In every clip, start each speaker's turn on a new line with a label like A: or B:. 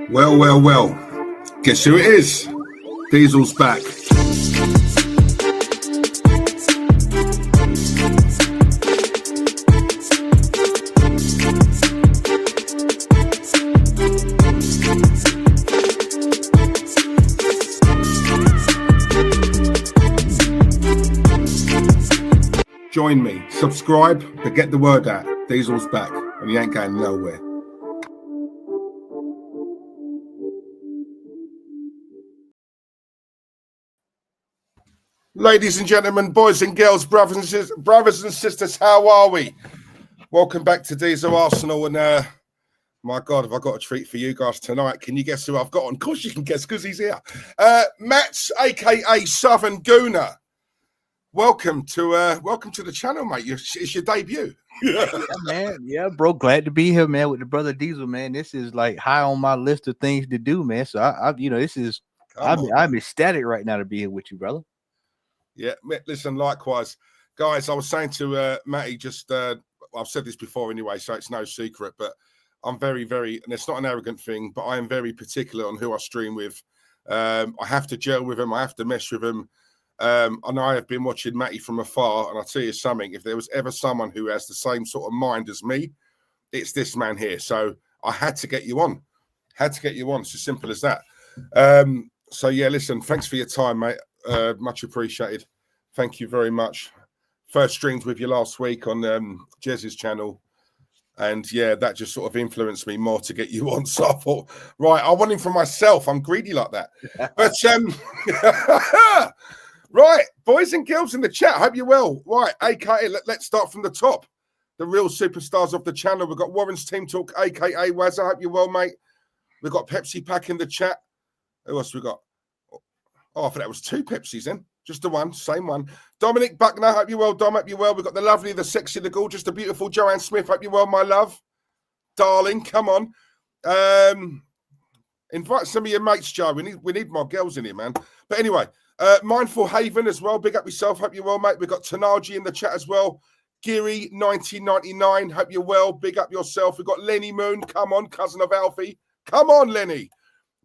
A: Well, well, well. Guess who it is? Diesel's back. Join me, subscribe, but get the word out. Diesel's back, and he ain't going nowhere. Ladies and gentlemen, boys and girls, brothers and sisters, how are we? Welcome back to Diesel Arsenal, and my God, have I got a treat for you guys tonight? Can you guess who I've got on? Of course you can guess, because he's here. Matt, aka Southern Gooner. Welcome to the channel, mate. It's your debut.
B: Yeah, man. Yeah, bro. Glad to be here, man, with the brother Diesel, man. This is like high on my list of things to do, man. So I'm ecstatic right now to be here with you, brother.
A: Yeah, listen, likewise. Guys, I was saying to Matty, I've said this before anyway, so it's no secret, but I'm very, very, and it's not an arrogant thing, but I am very particular on who I stream with. I have to gel with him. I have to mess with him. And I have been watching Matty from afar, and I'll tell you something, if there was ever someone who has the same sort of mind as me, it's this man here. So I had to get you on. It's as simple as that. So yeah, listen, thanks for your time, mate. Much appreciated. Thank you very much. First streamed with you last week on Jez's channel, and yeah, that just sort of influenced me more to get you on. So I thought, right, I want him for myself. I'm greedy like that. But right, boys and girls in the chat, hope you're well. Right, aka, let's start from the top. The real superstars of the channel. We've got Warren's Team Talk, aka Wazza. Hope you're well, mate. We've got Pepsi Pack in the chat. Who else we got? Oh, I thought that was two Pepsis then. Just the one, same one. Dominic Buckner, hope you're well, Dom. Hope you're well. We've got the lovely, the sexy, the gorgeous, the beautiful Joanne Smith. Hope you're well, my love. Darling, come on. Invite some of your mates, Joe. We need more girls in here, man. But anyway, Mindful Haven as well. Big up yourself. Hope you're well, mate. We've got Tanaji in the chat as well. Geary 1999. Hope you're well. Big up yourself. We've got Lenny Moon. Come on, cousin of Alfie. Come on, Lenny.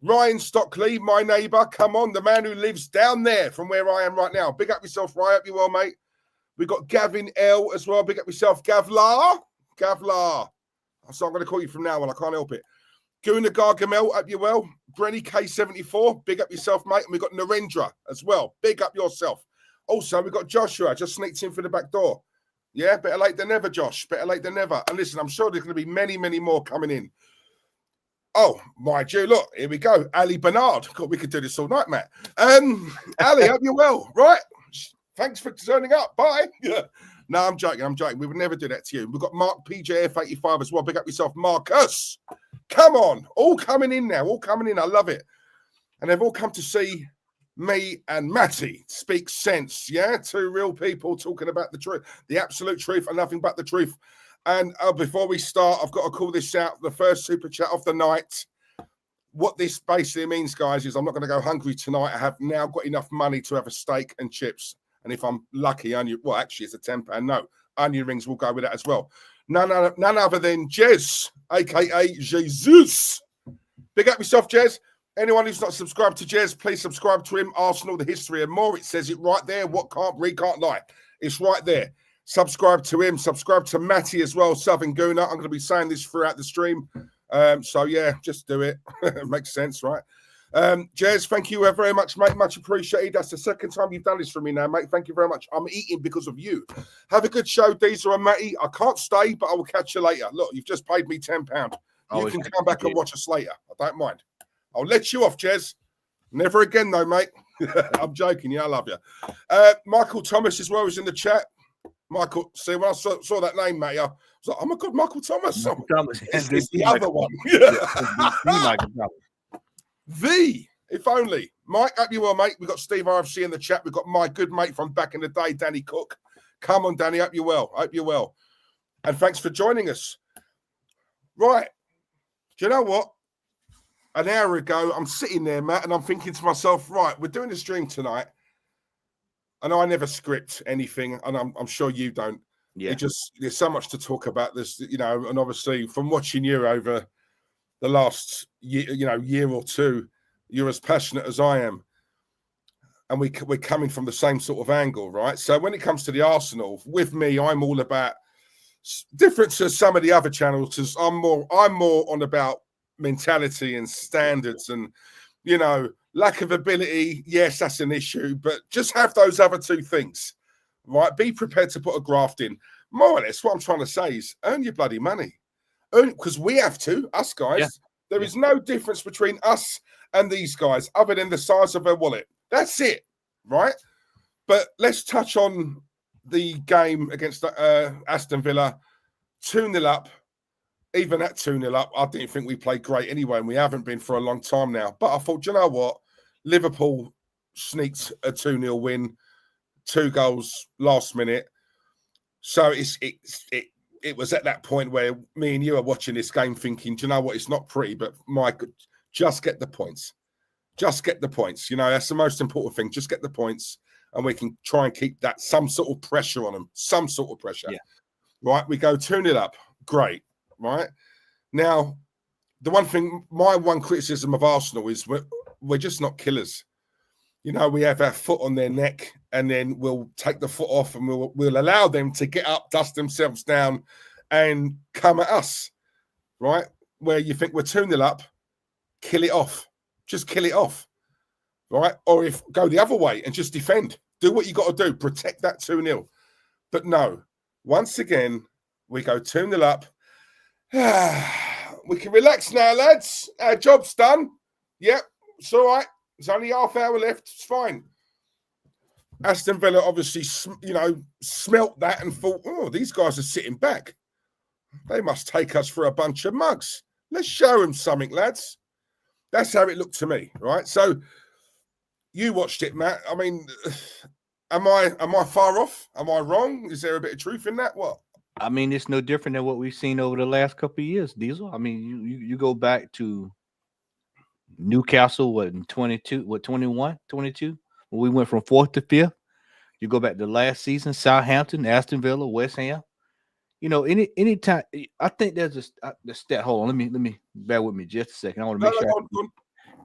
A: Ryan Stockley, my neighbour. Come on, the man who lives down there from where I am right now. Big up yourself, Ryan. Hope you're well, mate. We've got Gavin L as well. Big up yourself, Gavlar. So I'm going to call you from now on. I can't help it. Guna Gargamel, hope you're well. Brenny K74, big up yourself, mate. And we've got Narendra as well. Big up yourself. Also, we've got Joshua, just sneaked in for the back door. Yeah, better late than never, Josh. Better late than never. And listen, I'm sure there's going to be many, many more coming in. Oh, my Jew, look, here we go. Ali Bernard. God, we could do this all night, Matt. Ali, hope you're well. Right. Thanks for turning up. Bye. Yeah. No, I'm joking. We would never do that to you. We've got Mark PJF85 as well. Big up yourself, Marcus. Come on. All coming in now. All coming in. I love it. And they've all come to see me and Matty speak sense. Yeah? Two real people talking about the truth, the absolute truth and nothing but the truth. And before we start, I've got to call this out. The first super chat of the night. What this basically means, guys, is I'm not going to go hungry tonight. I have now got enough money to have a steak and chips. And if I'm lucky, actually, it's a £10 note. Onion rings will go with that as well. None other than Jez, a.k.a. Jesus. Big up yourself, Jez. Anyone who's not subscribed to Jez, please subscribe to him. Arsenal, the history and more. It says it right there. What can't lie. It's right there. Subscribe to him. Subscribe to Matty as well, Southern Gooner. I'm going to be saying this throughout the stream. So, yeah, just do it. It makes sense, right? Jez, thank you very much, mate. Much appreciated. That's the second time you've done this for me now, mate. Thank you very much. I'm eating because of you. Have a good show, Diesel and Matty. I can't stay, but I will catch you later. Look, you've just paid me £10. You can come back and watch us later. I don't mind. I'll let you off, Jez. Never again, though, mate. I'm joking. Yeah, I love you. Michael Thomas as well is in the chat. Michael, see, when I saw that name, mate, I was like, oh, my God, Michael Thomas. It's the other one. If only. Mike, hope you well, mate. We've got Steve RFC in the chat. We've got my good mate from back in the day, Danny Cook. Come on, Danny. Hope you're well. And thanks for joining us. Right. Do you know what? An hour ago, I'm sitting there, Matt, and I'm thinking to myself, right, we're doing a stream tonight. And I never script anything, and I'm sure you don't. Yeah. There's so much to talk about this, and obviously from watching you over the last year or two, you're as passionate as I am. And we're coming from the same sort of angle, right? So when it comes to the Arsenal, with me, I'm all about different to some of the other channels, because I'm more on about mentality and standards, and lack of ability. Yes, that's an issue, but just have those other two things, right? Be prepared to put a graft in. More or less, what I'm trying to say is earn your bloody money, because we have to. Us guys, there is no difference between us and these guys other than the size of their wallet. That's it, right? But let's touch on the game against Aston Villa, 2-0 up. Even at 2-0 up, I didn't think we played great anyway, and we haven't been for a long time now. But I thought, you know what? Liverpool sneaked a 2-0 win, 2 goals last minute. So it was at that point where me and you are watching this game thinking, do you know what? It's not pretty, but Mike, just get the points. Just get the points. That's the most important thing. Just get the points, and we can try and keep that some sort of pressure on them. Some sort of pressure. Yeah. Right? We go 2-0 up. Great. Right? Now, my one criticism of Arsenal is we're just not killers. We have our foot on their neck, and then we'll take the foot off, and we'll allow them to get up, dust themselves down, and come at us. Right? Where you think we're 2-0 up, kill it off. Just kill it off, right? Or if go the other way and just defend. Do what you got to do. Protect that 2-0. But no, once again, we go 2-0 up. We can relax now, lads. Our job's done. Yep, it's all right. There's only half hour left. It's fine. Aston Villa obviously, smelt that and thought, oh, these guys are sitting back. They must take us for a bunch of mugs. Let's show them something, lads. That's how it looked to me, right? So you watched it, Matt. I mean, am I far off? Am I wrong? Is there a bit of truth in that? What?
B: I mean, it's no different than what we've seen over the last couple of years, Diesel. I mean, you go back to Newcastle, in 21, 22, when we went from 4th to 5th. You go back to last season, Southampton, Aston Villa, West Ham. Any time, I think there's a stat. Hold on, let me bear with me just a second. I want to make sure I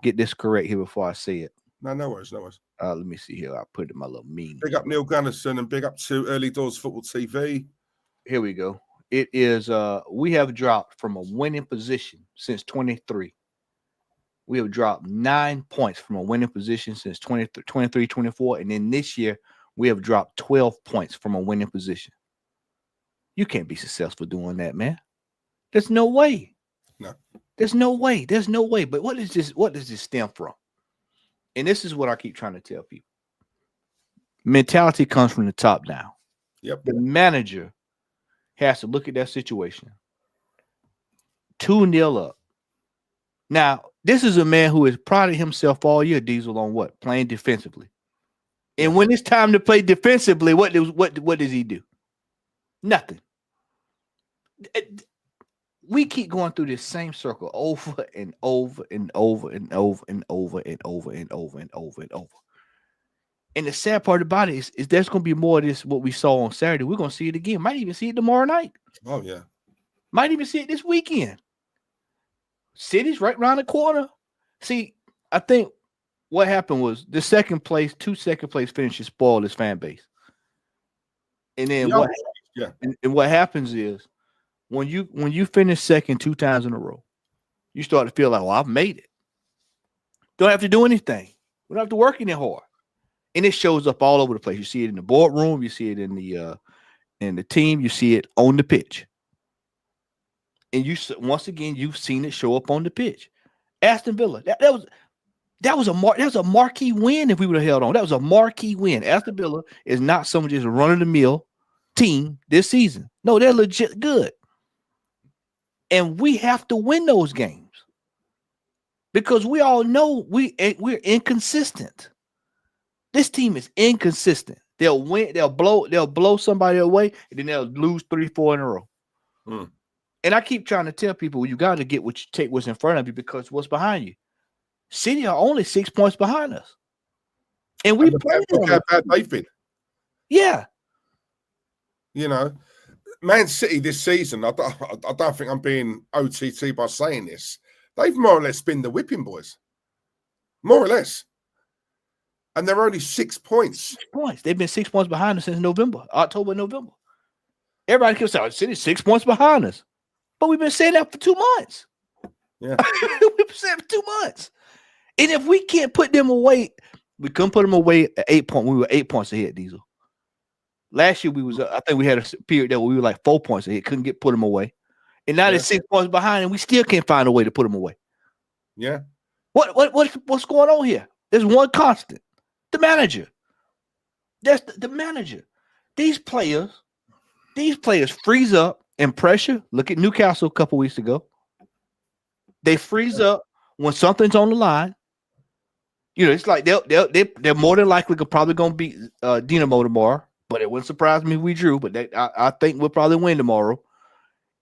B: get this correct here before I say it.
A: No worries.
B: Let me see here. I'll put it in my little meme.
A: Big up Neil Gunnison and big up to Early Doors Football TV.
B: Here we go. It is we have dropped from a winning position since 23. We have dropped 9 points from a winning position since 23, 24, and then this year we have dropped 12 points from a winning position. You can't be successful doing that, man. There's no way.
A: No.
B: There's no way. There's no way. But what does this stem from? And this is what I keep trying to tell people. Mentality comes from the top down.
A: Yep.
B: The manager has to look at that situation. 2-0 up. Now, this is a man who has prided himself all year, Diesel, on what? Playing defensively. And when it's time to play defensively, what does he do? Nothing. We keep going through this same circle over and over and over and over and over and over and over and over and over. And the sad part about it is there's going to be more of this, what we saw on Saturday. We're going to see it again. Might even see it tomorrow night.
A: Oh, yeah.
B: Might even see it this weekend. City's right around the corner. See, I think what happened was the second place finishes spoiled his fan base. And then what happens is when you finish second 2 times in a row, you start to feel like, well, I've made it. Don't have to do anything. We don't have to work any hard. And it shows up all over the place. You see it in the boardroom, you see it in the team, you see it on the pitch. And once again, you've seen it show up on the pitch. Aston Villa, that was a marquee win if we would have held on. That was a marquee win. Aston Villa is not some just run-of-the-mill team this season. No, they're legit good. And we have to win those games because we all know we're inconsistent. This team is inconsistent. They'll win, they'll blow somebody away, and then they'll lose 3-4 in a row. And I keep trying to tell people, you got to get take what's in front of you because what's behind you. City are only 6 points behind us. And we played
A: them. How bad they've been.
B: Yeah.
A: Man City this season, I don't think I'm being OTT by saying this. They've more or less been the whipping boys. More or less. And they're only 6 points.
B: 6 points. They've been 6 points behind us since October, November. Everybody keeps saying, City's 6 points behind us. But we've been saying that for 2 months.
A: Yeah.
B: We've been saying it for 2 months. And if we can't put them away, we couldn't put them away at 8 points. We were 8 points ahead, Diesel. Last year, I think we had a period there where we were like 4 points ahead, couldn't put them away. And now they're 6 points behind, and we still can't find a way to put them away.
A: Yeah.
B: What's going on here? There's one constant. The manager. That's the manager. These players freeze up in pressure. Look at Newcastle a couple weeks ago. They freeze up when something's on the line. You know, it's like they're more than likely probably going to beat Dinamo tomorrow. But it wouldn't surprise me if we drew. But I think we'll probably win tomorrow.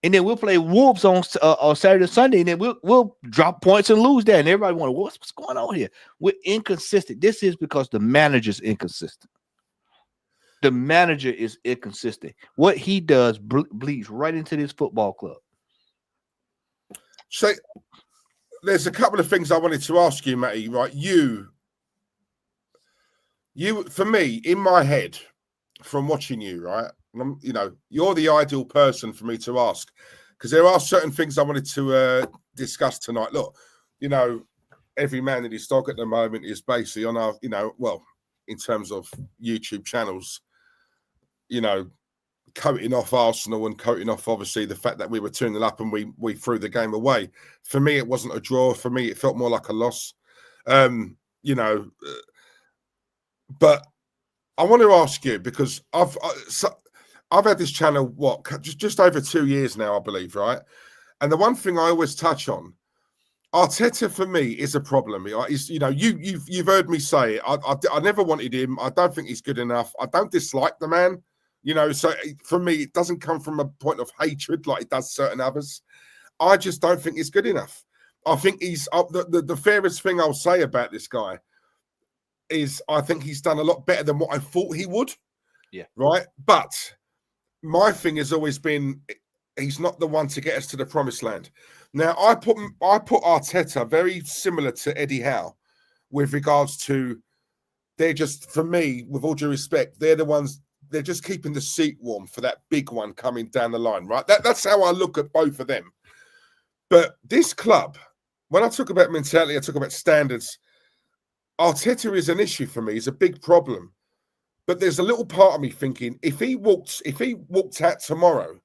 B: And then we'll play Wolves on Saturday, Sunday, and then we'll drop points and lose that. And everybody wonder what's going on here. We're inconsistent. This is because the manager's inconsistent. The manager is inconsistent. What he does bleeds right into this football club.
A: So there's a couple of things I wanted to ask you, Matty. Right, you, for me, in my head, from watching you, right. You know, you're the ideal person for me to ask because there are certain things I wanted to discuss tonight. Look, you know, every man in his dog at the moment is basically on our, you know, well, in terms of YouTube channels, you know, coating off Arsenal and coating off, obviously, the fact that we were 2-0 up and we threw the game away. For me, it wasn't a draw. For me, it felt more like a loss. You know, but I want to ask you because I've had this channel, just over 2 years now, I believe, right? And the one thing I always touch on, Arteta for me is a problem. You know, you've heard me say it. I never wanted him. I don't think he's good enough. I don't dislike the man. You know, so for me, it doesn't come from a point of hatred like it does certain others. I just don't think he's good enough. I think he's the fairest thing I'll say about this guy is I think he's done a lot better than what I thought he would.
B: Yeah.
A: Right. But my thing has always been he's not the one to get us to the promised land. Now, I put Arteta very similar to Eddie Howe with regards to they're just, for me, with all due respect, they're the ones, they're just keeping the seat warm for that big one coming down the line, right? That's how I look at both of them. But this club, when I talk about mentality, I talk about standards, Arteta is an issue for me. He's a big problem. But there's a little part of me thinking, if he walked out tomorrow,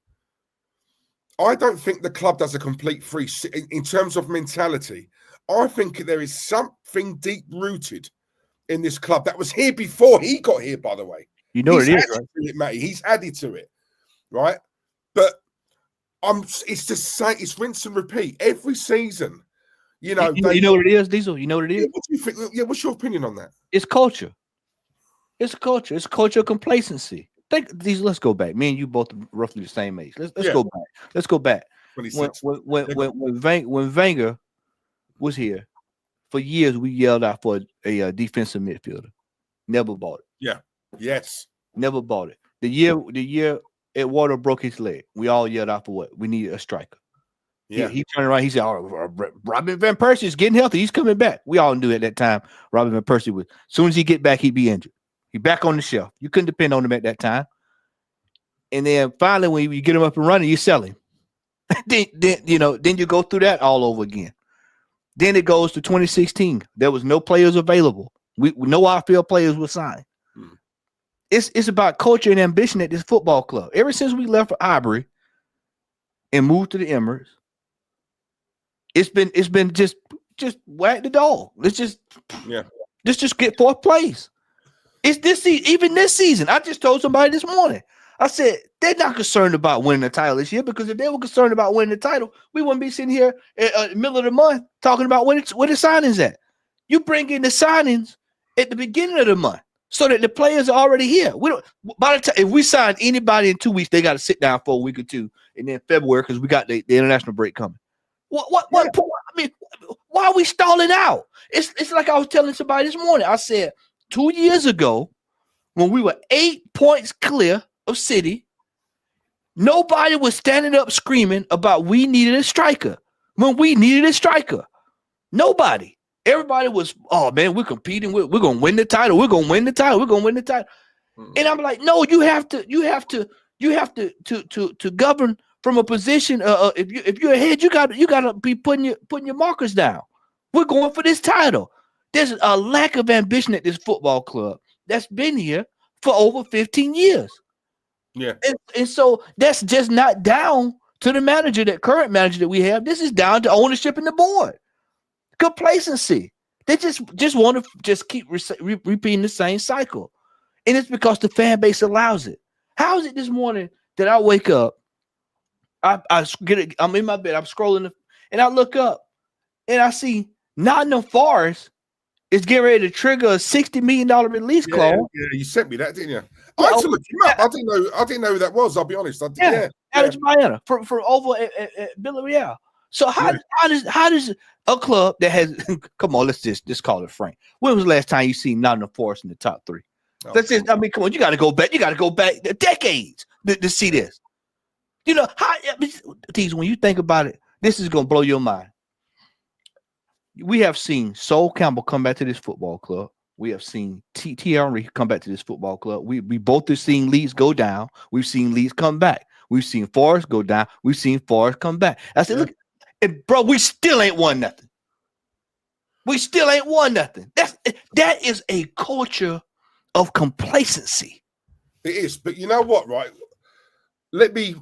A: I don't think the club does a complete free in terms of mentality. I think there is something deep rooted in this club that was here before he got here, by the way.
B: You know what it is, right?
A: Matty. He's added to it, right? But it's just saying it's rinse and repeat every season. You know,
B: you know what it is, Diesel? You know what it is?
A: What do you think? Yeah, what's your opinion on that?
B: It's culture. It's culture. It's culture of complacency. Let's go back. Me and you both roughly the same age. Let's go back. Let's go back. When Wenger was here, for years we yelled out for a defensive midfielder. Never bought it.
A: Yeah. Yes. Never
B: bought it. The year Eduardo broke his leg, we all yelled out for what? We needed a striker. Yeah. He turned around. He said, Robin Van Persie is getting healthy. He's coming back. We all knew at that time Robin Van Persie was, as soon as he get back, he'd be injured. He's back on the shelf. You couldn't depend on him at that time. And then finally, when you get him up and running, you sell him. then you go through that all over again. Then it goes to 2016. There was no players available. No outfield players were signed. It's about culture and ambition at this football club. Ever since we left for Ivory and moved to the Emirates, it's been just whack the dog. Let's just get fourth place. It's this season, even this season. I just told somebody this morning. I said they're not concerned about winning the title this year because if they were concerned about winning the title, we wouldn't be sitting here in the middle of the month talking about where the signings at. You bring in the signings at the beginning of the month so that the players are already here. We don't. By the time if we sign anybody in 2 weeks, they got to sit down for a week or two, and then February because we got the international break coming. What? I mean, why are we stalling out? It's like I was telling somebody this morning. I said 2 years ago when we were 8 points clear of City, nobody was standing up screaming about we needed a striker. when we needed a striker? Nobody. Everybody was, oh man, we're competing. We're gonna win the title. We're gonna win the title. We're gonna win the title. And I'm like, no, you have to govern from a position. If you're ahead, you gotta be putting your markers down. We're going for this title. There's a lack of ambition at this football club that's been here for over 15 years.
A: Yeah.
B: And so that's just not down to the manager, that current manager that we have. This is down to ownership and the board. Complacency. They just want to just keep repeating the same cycle. And it's because the fan base allows it. How is it this morning that I wake up, I'm in my bed, I'm scrolling, and I look up and I see Nottingham Forest is getting ready to trigger a $60 million release clause.
A: Yeah, you sent me that, didn't you? I had to look him up. I didn't know who that was. I'll be honest. Alex
B: Maena from over at Villarreal. So how does a club that has come on? Let's just call it frank. When was the last time you seen Nottingham Forest in the top 3? Come on. You got to go back. You got to go back decades to see this. You know how? When you think about it, this is gonna blow your mind. We have seen Sol Campbell come back to this football club. We have seen T. Henry come back to this football club. We both have seen Leeds go down. We've seen Leeds come back. We've seen Forest go down. We've seen Forest come back. I said, look, bro, we still ain't won nothing. We still ain't won nothing. That is a culture of complacency.
A: It is, but you know what, right? Let me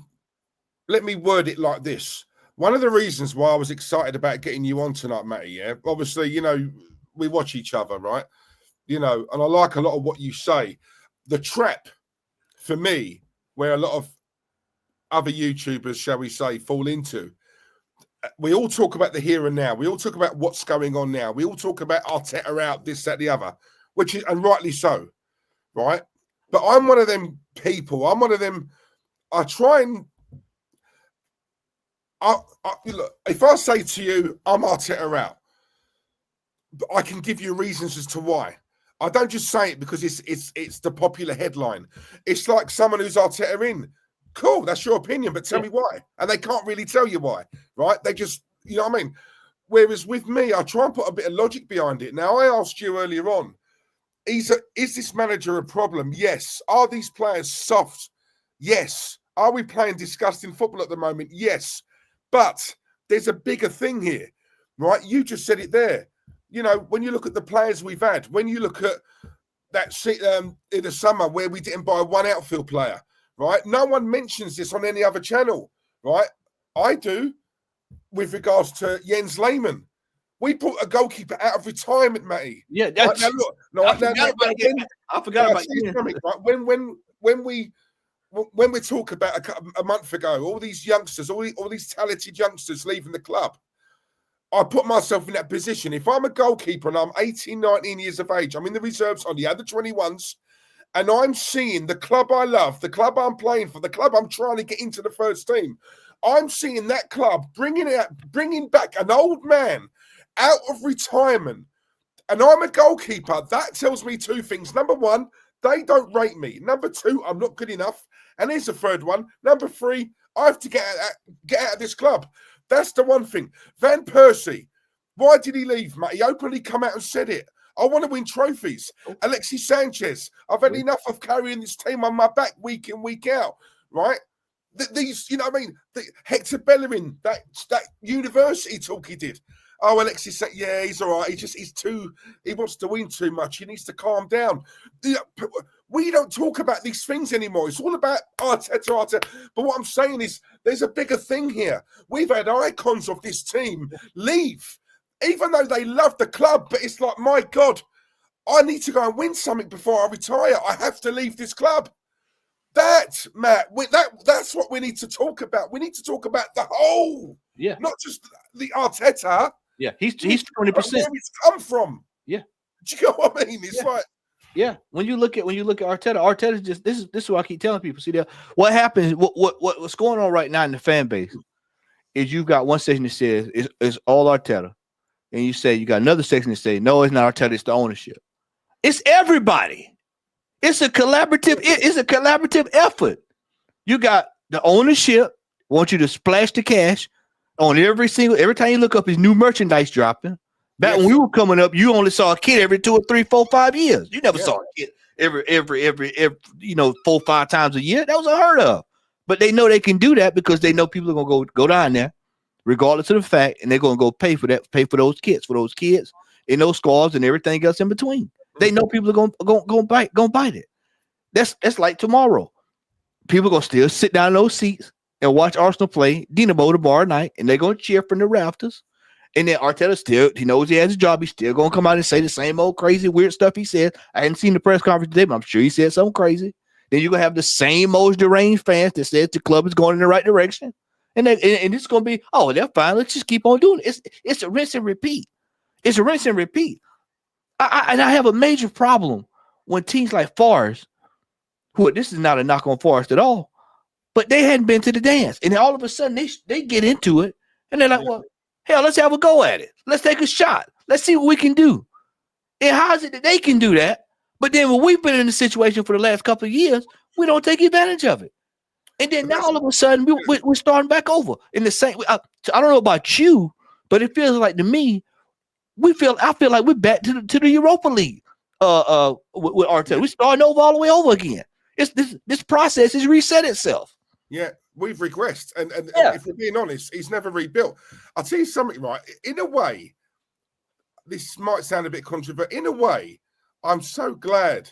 A: word it like this. One of the reasons why I was excited about getting you on tonight, Matty, yeah, obviously, you know, we watch each other, right? You know, and I like a lot of what you say. The trap, for me, where a lot of other YouTubers, shall we say, fall into, we all talk about the here and now. We all talk about what's going on now. We all talk about Arteta out, this, that, the other, which is, and rightly so, right? But I'm one of them people. I'm one of them. I try and look, if I say to you, I'm Arteta out, I can give you reasons as to why. I don't just say it because it's the popular headline. It's like someone who's Arteta in. Cool, that's your opinion, but tell me why. And they can't really tell you why, right? They just, you know what I mean? Whereas with me, I try and put a bit of logic behind it. Now, I asked you earlier on, is this manager a problem? Yes. Are these players soft? Yes. Are we playing disgusting football at the moment? Yes. But there's a bigger thing here, right? You just said it there. You know, when you look at the players we've had, when you look at that in the summer where we didn't buy one outfield player, right? No one mentions this on any other channel, right? I do with regards to Jens Lehmann. We put a goalkeeper out of retirement, Matty.
B: Yeah, that's
A: right, now, look,
B: I forgot about
A: it. Right? When we talk about a month ago, all these youngsters, all these talented youngsters leaving the club, I put myself in that position. If I'm a goalkeeper and I'm 18, 19 years of age, I'm in the reserves on the other 21s, and I'm seeing the club I love, the club I'm playing for, the club I'm trying to get into the first team, I'm seeing that club bringing back an old man out of retirement, and I'm a goalkeeper. That tells me two things. Number one, they don't rate me. Number two, I'm not good enough. And here's the third one. Number three, I have to get out of this club. That's the one thing. Van Persie, why did he leave, Matt? He openly come out and said it. I want to win trophies. Alexis Sanchez, I've had enough of carrying this team on my back week in, week out, right? These, you know what I mean? Hector Bellerin, that university talk he did. Oh, Alexis, yeah, he's all right. He wants to win too much. He needs to calm down. We don't talk about these things anymore. It's all about Arteta. But what I'm saying is there's a bigger thing here. We've had icons of this team leave, even though they love the club. But it's like, my God, I need to go and win something before I retire. I have to leave this club. That's what we need to talk about. We need to talk about the whole, not just the Arteta.
B: Yeah, he's 20%.
A: Where it's come from.
B: Yeah,
A: do you know what I mean? It's like,
B: yeah. When you look at Arteta's just this is what I keep telling people. See, what happens? What's going on right now in the fan base is you've got one section that says it's all Arteta, and you say you got another section that say no, it's not Arteta, it's the ownership. It's everybody. It's a collaborative. It's a collaborative effort. You got the ownership want you to splash the cash. On every time you look up, is new merchandise dropping. Back when we were coming up, you only saw a kid every 2 or 3, 4, 5 years. You never saw a kid every 4, 5 times a year. That was unheard of. But they know they can do that because they know people are gonna go down there, regardless of the fact, and they're gonna go pay for those kids and those scarves and everything else in between. They know people are gonna bite it. That's like tomorrow. People are gonna still sit down in those seats and watch Arsenal play Dinamo tomorrow night, and they're gonna cheer from the rafters. And then Arteta he knows he has a job. He's still gonna come out and say the same old crazy weird stuff he said. I hadn't seen the press conference today, but I'm sure he said something crazy. Then you're gonna have the same old deranged fans that says the club is going in the right direction, and it's gonna be, oh, they're fine. Let's just keep on doing it. It's a rinse and repeat. It's a rinse and repeat. I have a major problem when teams like Forest, this is not a knock on Forest at all, but they hadn't been to the dance, and then all of a sudden they get into it, and they're like, well, hell, let's have a go at it. Let's take a shot. Let's see what we can do. And how is it that they can do that? But then when we've been in the situation for the last couple of years, we don't take advantage of it. And then now all of a sudden we're starting back over in the same. I don't know about you, but it feels like to me, I feel like we're back to the Europa League. With Arteta, we're starting over all the way over again. This process has reset itself.
A: Yeah, we've regressed, and if we're being honest, he's never rebuilt. I'll tell you something, right? In a way, this might sound a bit controversial. In a way, I'm so glad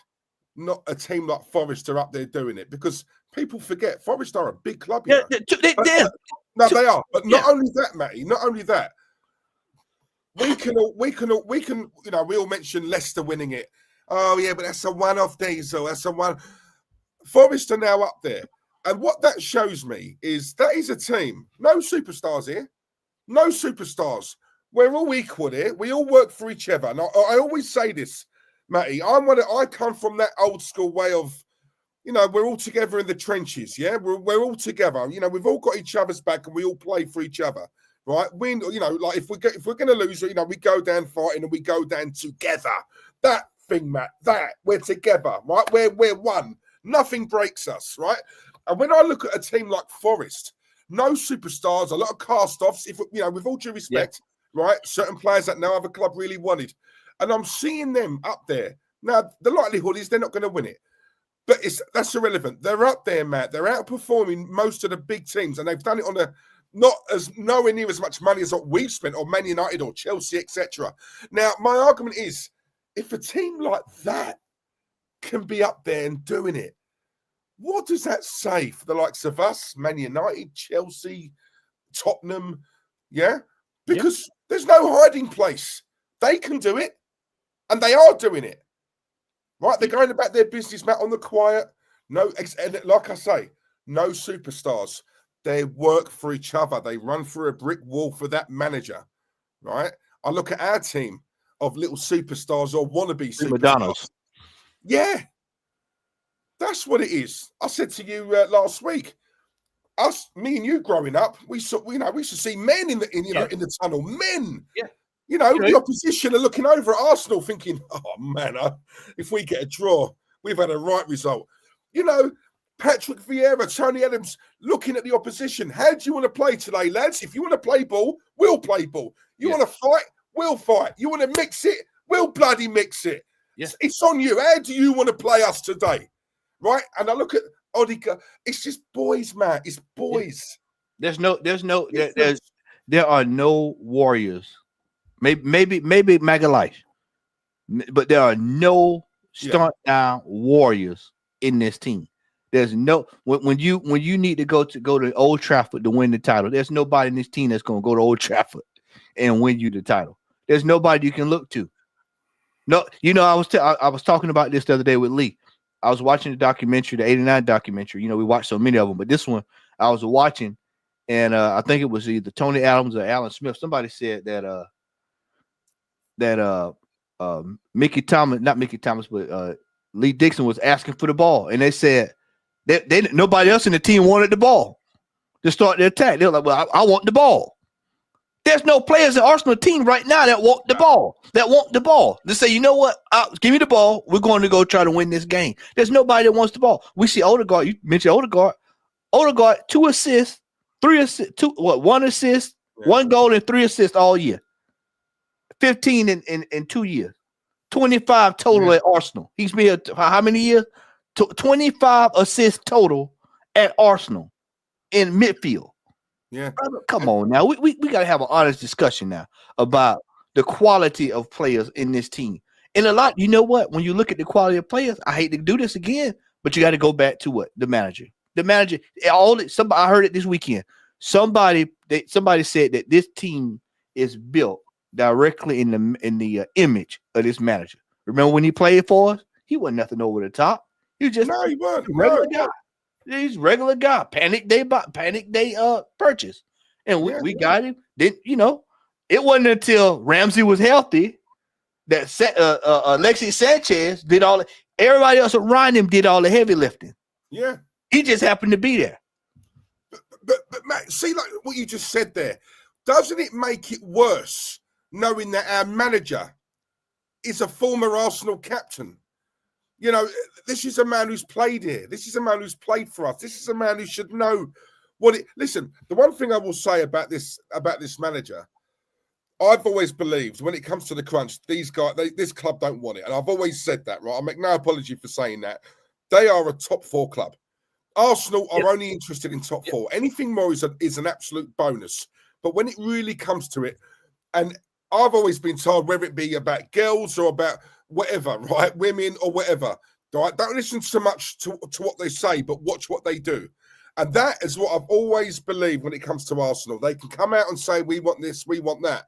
A: not a team like Forest are up there doing it, because people forget Forest are a big club.
B: They
A: are. But not only that, Matty. Not only that, we can. You know, we all mention Leicester winning it. Oh yeah, but that's a one-off, Diesel. That's a one. Forest are now up there. And what that shows me is that is a team. No superstars here. No superstars. We're all equal here. We all work for each other. And I always say this, Matty. I come from that old school way of, you know, we're all together in the trenches. Yeah, we're all together. You know, we've all got each other's back, and we all play for each other, right? We, you know, like if we're going to lose, you know, we go down fighting and we go down together. That thing, Matt. That we're together, right? We're one. Nothing breaks us, right? And when I look at a team like Forest, no superstars, a lot of cast-offs, if you know, with all due respect, right? Certain players that no other club really wanted. And I'm seeing them up there. Now, the likelihood is they're not going to win it. But that's irrelevant. They're up there, Matt. They're outperforming most of the big teams, and they've done it on nowhere near as much money as what we've spent on Man United or Chelsea, etc. Now, my argument is, if a team like that can be up there and doing it, what does that say for the likes of us, Man United, Chelsea, Tottenham? Yeah? Because there's no hiding place. They can do it, and they are doing it. Right? They're going about their business, Matt, on the quiet. No, and like I say, no superstars. They work for each other. They run through a brick wall for that manager. Right? I look at our team of little superstars or wannabe superstars.
B: McDonald's.
A: Yeah. That's what it is. I said to you last week, me and you growing up, we used to see men in the tunnel, men. Yeah. You know, the opposition are looking over at Arsenal thinking, oh man, if we get a draw, we've had a right result. You know, Patrick Vieira, Tony Adams looking at the opposition. How do you want to play today, lads? If you want to play ball, we'll play ball. You want to fight, we'll fight. You want to mix it, we'll bloody mix it. Yes. It's on you. How do you want to play us today? Right? And I look at Odica. It's just boys, man. It's boys.
B: There are no warriors. Maybe Magalhaes, but there are no start down warriors in this team. There's no when you need to go to Old Trafford to win the title. There's nobody in this team that's going to go to Old Trafford and win you the title. There's nobody you can look to. No, you know, I was talking about this the other day with Lee. I was watching the documentary, the 89 documentary. You know, we watched so many of them, but this one I was watching, and I think it was either Tony Adams or Alan Smith. Somebody said that Mickey Thomas, not Mickey Thomas, but Lee Dixon was asking for the ball, and they said they nobody else in the team wanted the ball to start the attack. They were like, "Well, I want the ball." There's no players in Arsenal team right now that want the ball. They say, you know what? Give me the ball. We're going to go try to win this game. There's nobody that wants the ball. We see Odegaard. You mentioned Odegaard. Odegaard, 2 assists, 3 assists, 1 assist,
A: Yeah.
B: 1 goal and 3 assists all year. 15 in 2 years. 25 total at Arsenal. He's been here for how many years? 25 assists total at Arsenal in midfield.
A: Yeah.
B: Come on now. We got to have an honest discussion now about the quality of players in this team. And a lot, you know what? When you look at the quality of players, I hate to do this again, but you got to go back to what? The manager. The manager, somebody, I heard it this weekend. Somebody said that this team is built directly in the image of this manager. Remember when he played for us? He wasn't nothing over the top. He was just
A: he wasn't.
B: regular guy. He's regular guy. Panic day purchase. And we got him. Then, it wasn't until Ramsey was healthy that Alexis Sanchez did all the, everybody else around him did all the heavy lifting.
A: Yeah.
B: He just happened to be there.
A: But Matt, see, like what you just said there, doesn't it make it worse knowing that our manager is a former Arsenal captain? This is a man who's played here. This is a man who's played for us. This is a man who should know what it. Listen, the one thing I will say about this manager, I've always believed when it comes to the crunch, these guys, this club don't want it, and I've always said that. Right, I make no apology for saying that. They are a top 4 club. Arsenal are only interested in top 4. Anything more is an absolute bonus. But when it really comes to it, and I've always been told, whether it be about girls or about whatever, right, women or whatever, right, don't listen so much to what they say, but watch what they do. And that is what I've always believed when it comes to Arsenal. They can come out and say, we want this, we want that.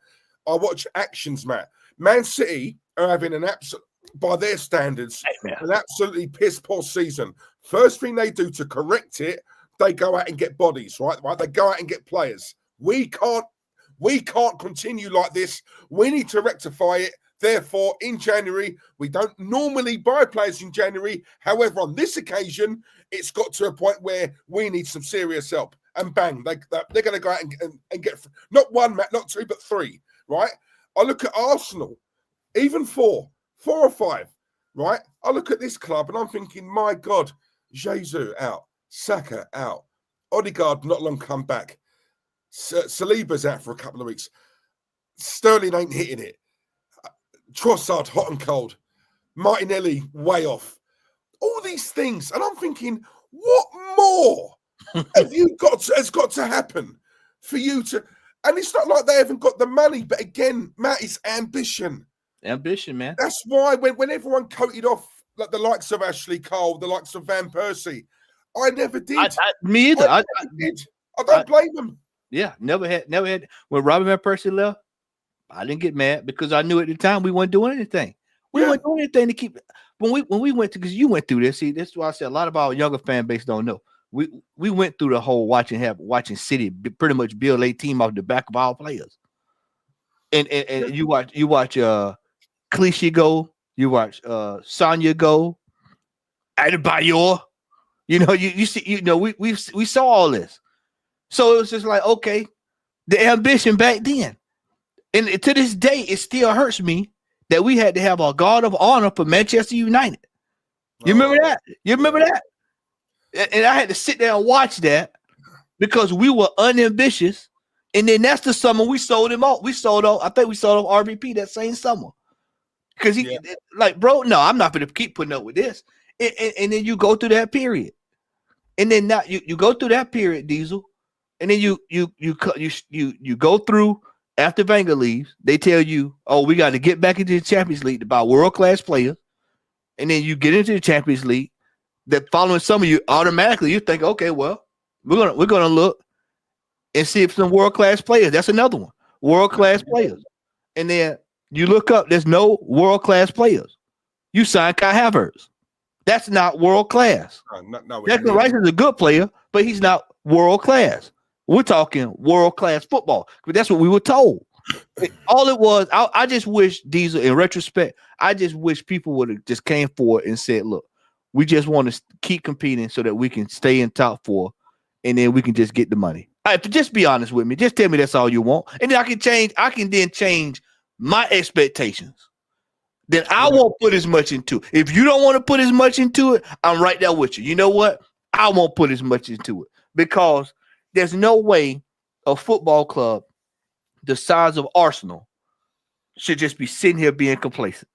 A: I watch actions, Matt. Man City are having an absolute, by their standards, an absolutely piss poor season. First thing they do to correct it, they go out and get bodies, right? They go out and get players. We can't continue like this. We need to rectify it. Therefore, in January, we don't normally buy players in January. However, on this occasion, it's got to a point where we need some serious help. And bang, they're going to go out and get not 1, Matt, not 2, but 3, right? I look at Arsenal, even 4 or 5, right? I look at this club and I'm thinking, my God, Jesus out, Saka out, Odegaard not long come back, Saliba's out for a couple of weeks, Sterling ain't hitting it, Trossard hot and cold, Martinelli way off, all these things, and I'm thinking, what more has got to happen for you to? And it's not like they haven't got the money, but again, Matt, it's ambition.
B: Ambition, man.
A: That's why when everyone coated off like the likes of Ashley Cole, the likes of Van Persie, I never did.
B: Me either.
A: I don't blame them.
B: Yeah, never had. When Robin Van Persie left, I didn't get mad because I knew at the time we weren't doing anything. We weren't doing anything to keep. When we went to, because you went through this. See, this is why I said a lot of our younger fan base don't know. We went through the whole watching City pretty much build a team off the back of our players. And you watch Clichy go, you watch Sonya go, Adebayor. You see, we saw all this. So it was just like, okay, the ambition back then. And to this day, it still hurts me that we had to have a guard of honor for Manchester United. You remember that? that? And I had to sit there and watch that because we were unambitious. And then that's the summer we sold him off. I think we sold off RBP that same summer. Because he bro, no, I'm not going to keep putting up with this. And then you go through that period. And then now you go through that period, Diesel. And then you go through after Wenger leaves. They tell you, oh, we got to get back into the Champions League to buy world-class players. And then you get into the Champions League. That following summer, you automatically you think, okay, well, we're gonna look and see if some world-class players. That's another one, world-class players. And then you look up, there's no world-class players. You sign Kai Havertz. That's not world-class. No, Declan Rice is a good player, but he's not world-class. We're talking world-class football. But that's what we were told. All it was, I just wish, Diesel, in retrospect, I just wish people would have just came forward and said, look, we just want to keep competing so that we can stay in top 4, and then we can just get the money. All right, just be honest with me. Just tell me that's all you want, and then I can then change my expectations. Then I won't put as much into it. If you don't want to put as much into it, I'm right there with you. You know what? I won't put as much into it because there's no way a football club the size of Arsenal should just be sitting here being complacent.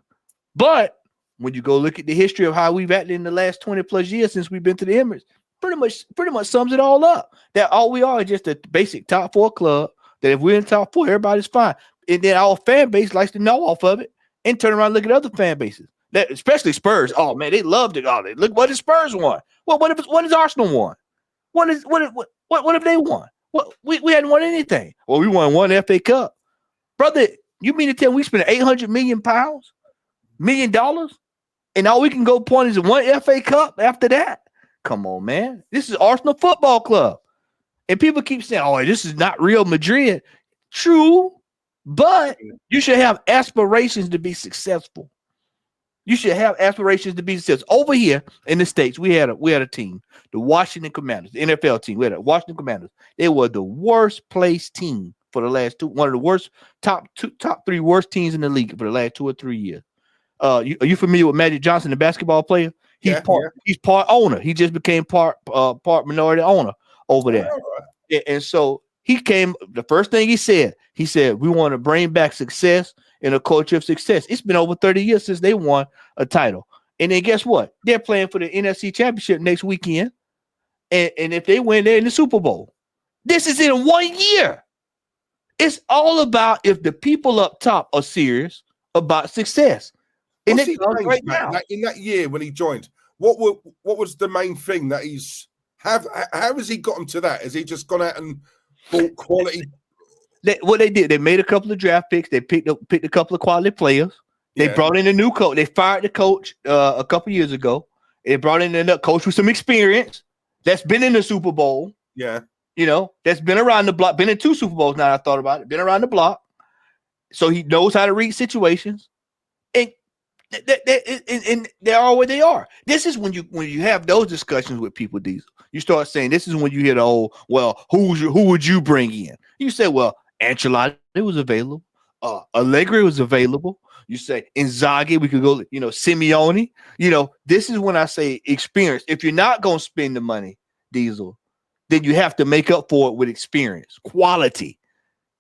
B: But when you go look at the history of how we've acted in the last 20 plus years since we've been to the Emirates, pretty much sums it all up. That all we are is just a basic top 4 club. That if we're in top 4, everybody's fine. And then our fan base likes to know off of it and turn around and look at other fan bases. That especially Spurs. Oh man, they loved it. Oh, look what the Spurs won. Well, what if Arsenal won? What if they won? What we hadn't won anything. Well, we won one FA Cup, brother. You mean to tell me we spent £800 million, $1 million, and all we can go point is one FA Cup after that? Come on, man. This is Arsenal Football Club. And people keep saying, oh, this is not Real Madrid. True, but you should have aspirations to be successful. You should have aspirations to be successful. Over here in the States, we had a team, the Washington Commanders, the NFL team. We had a Washington Commanders. They were the worst placed team for the last one of the worst top 3 worst teams in the league for the last 2 or 3 years. Are you familiar with Magic Johnson, the basketball player? He's part owner. He just became part minority owner over there. Right. And so he came. The first thing he said, we want to bring back success and a culture of success. It's been over 30 years since they won a title. And then guess what? They're playing for the NFC Championship next weekend. And if they win, they're in the Super Bowl. This is in 1 year. It's all about if the people up top are serious about success. And
A: it's right now. In that year when he joined, what was the main thing that he's how has he gotten to that? Has he just gone out and bought quality?
B: What they did, they made a couple of draft picks. They picked a couple of quality players. They brought in a new coach. They fired the coach a couple years ago. They brought in a coach with some experience that's been in the Super Bowl.
A: Yeah.
B: You know, that's been around the block, been in 2 Super Bowls now I thought about it, been around the block. So he knows how to read situations. And they are where they are. This is when you have those discussions with people, Diesel. You start saying this is when you hear the old, well, who would you bring in? You say, well, Ancelotti was available. Allegri was available. You say Inzaghi, we could go, Simeone. This is when I say experience. If you're not going to spend the money, Diesel, then you have to make up for it with experience, quality.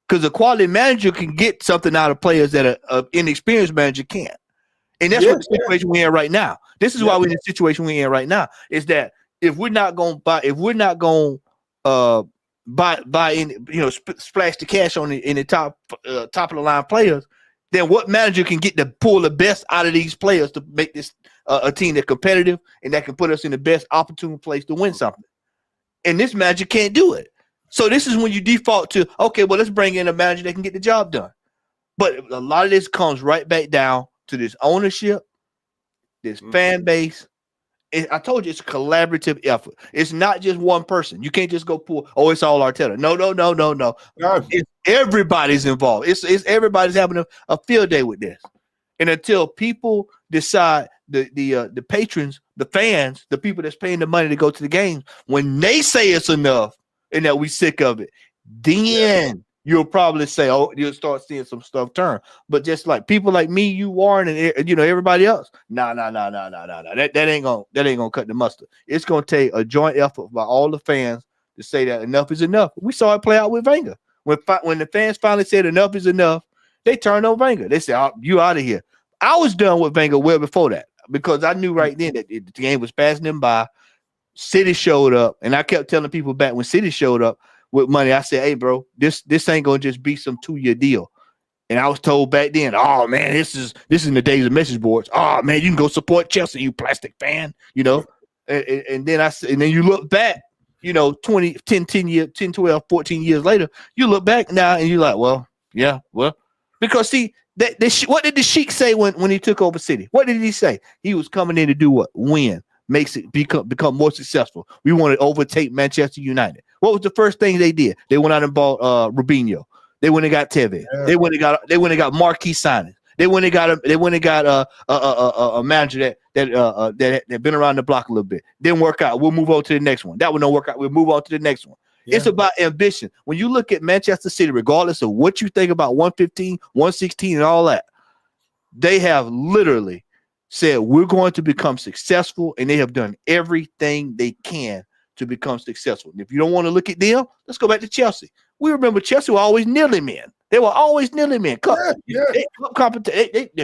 B: Because a quality manager can get something out of players that an inexperienced manager can't. And that's what the situation we're in right now. This is why we're in the situation we're in right now. Is that if we're not going to buy in, splash the cash on the top of the line players, then what manager can get to pull the best out of these players to make this a team that's competitive and that can put us in the best opportune place to win something? And this manager can't do it. So this is when you default to, okay, well, let's bring in a manager that can get the job done. But a lot of this comes right back down to this ownership, this fan base. I told you it's a collaborative effort. It's not just one person. You can't just go pull, it's all Arteta. No. It's everybody's involved. It's everybody's having a field day with this. And until people decide, the patrons, the fans, the people that's paying the money to go to the games, when they say it's enough and that we sick of it, then you'll probably say, you'll start seeing some stuff turn. But just like people like me, you, Warren, and everybody else, no. That ain't gonna cut the mustard. It's gonna take a joint effort by all the fans to say that enough is enough. We saw it play out with Wenger. When the fans finally said enough is enough, they turned on Wenger. They said, you out of here. I was done with Wenger well before that because I knew right then that the game was passing them by. City showed up, and I kept telling people back when City showed up with money, I said, hey, bro, this ain't gonna just be some 2-year deal. And I was told back then, oh man, this is in the days of message boards. Oh man, you can go support Chelsea, you plastic fan, And then you look back, 10, 12, 14 years later, you look back now and you're like, because see, what did the Sheik say when he took over City? What did he say? He was coming in to do what? Win, makes it become more successful. We want to overtake Manchester United. What was the first thing they did? They went out and bought Rubinho. They went and got Tevez. Yeah. They went and got marquee signings. They went and got a manager that been around the block a little bit. Didn't work out. We'll move on to the next one. That one don't work out. We'll move on to the next one. Yeah. It's about ambition. When you look at Manchester City, regardless of what you think about 115, 116, and all that, they have literally said we're going to become successful, and they have done everything they can to become successful. And if you don't want to look at them, let's go back to Chelsea. We remember Chelsea were always nearly men. They were always nearly men. The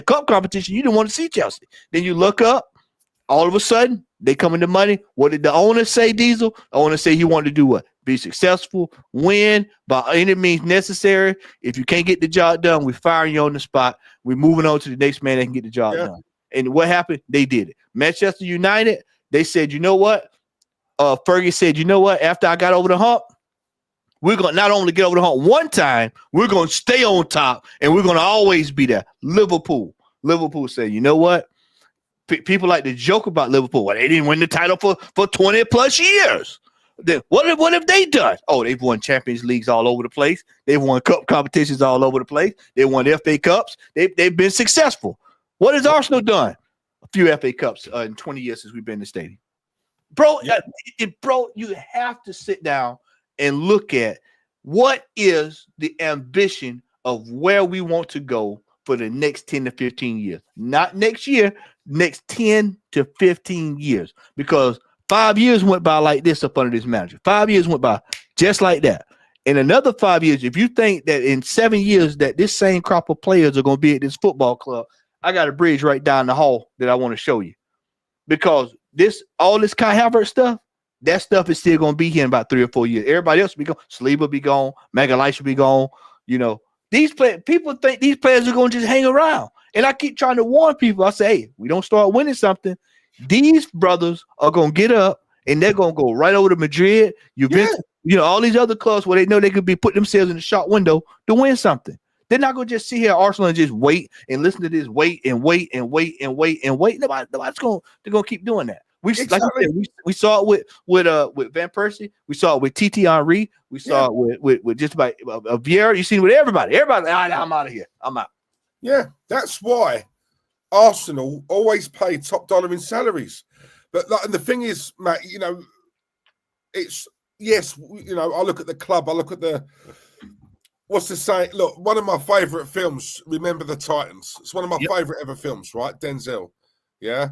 B: cup competition, you didn't want to see Chelsea. Then you look up, all of a sudden, they come into money. What did the owner say, Diesel? The owner said he wanted to do what? Be successful, win by any means necessary. If you can't get the job done, we're firing you on the spot. We're moving on to the next man that can get the job done. And what happened? They did it. Manchester United, they said, you know what? Fergie said, you know what? After I got over the hump, we're going to not only get over the hump one time, we're going to stay on top, and we're going to always be there. Liverpool said, you know what? People like to joke about Liverpool. Well, they didn't win the title for 20 plus years. Then what have they done? Oh, they've won Champions Leagues all over the place. They've won cup competitions all over the place. They won FA Cups. They've been successful. What has Arsenal done? A few FA Cups in 20 years since we've been in the stadium. Bro, you have to sit down and look at what is the ambition of where we want to go for the next 10 to 15 years. Not next year, next 10 to 15 years. Because 5 years went by like this up under this manager. 5 years went by just like that. In another 5 years, if you think that in 7 years that this same crop of players are going to be at this football club, I got a bridge right down the hall that I want to show you. Because all this Kai Havertz stuff, that stuff is still going to be here in about 3 or 4 years. Everybody else will be gone. Sleeve will be gone. Magalhaes will be gone. You know, people think these players are going to just hang around. And I keep trying to warn people. I say, hey, we don't start winning something, these brothers are going to get up and they're going to go right over to Madrid. All these other clubs where they know they could be putting themselves in the shop window to win something. They're not going to just sit here at Arsenal and just wait and listen to this wait. Nobody's going to keep doing that. We saw it with Van Persie. We saw it with Titi Henry. We saw it with just about Vieira. You seen it with everybody. I'm out of here. I'm out.
A: Yeah, that's why Arsenal always pay top dollar in salaries. But and the thing is, Matt, it's I look at the club. I look at what's the saying? Look, one of my favorite films, Remember the Titans. It's one of my favorite ever films, right? Denzel. Yeah.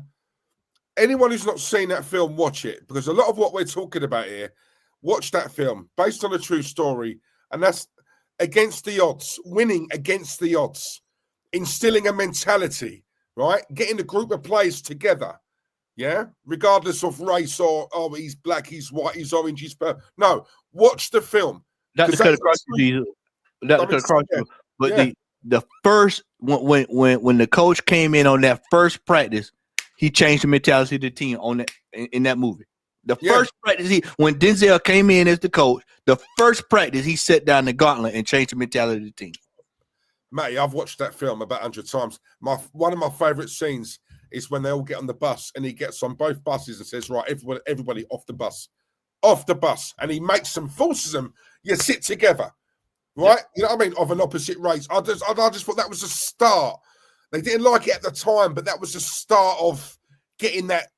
A: Anyone who's not seen that film, watch it, because a lot of what we're talking about here, watch that film based on a true story, and that's against the odds, winning against the odds, instilling a mentality, right? Getting a group of players together, regardless of race or he's black, he's white, he's orange, he's purple. No, watch the film.
B: Not to cut across you, but the first when the coach came in on that first practice, he changed the mentality of the team on that in that movie. The first practice, when Denzel came in as the coach, the first practice he set down the gauntlet and changed the mentality of the team.
A: Matty, I've watched that film about 100 times. One of my favorite scenes is when they all get on the bus and he gets on both buses and says, right, everybody off the bus, and he makes them, forces them, you sit together, right? You know what I mean? Of an opposite race. I just thought that was a start. They didn't like it at the time, but that was the start of getting that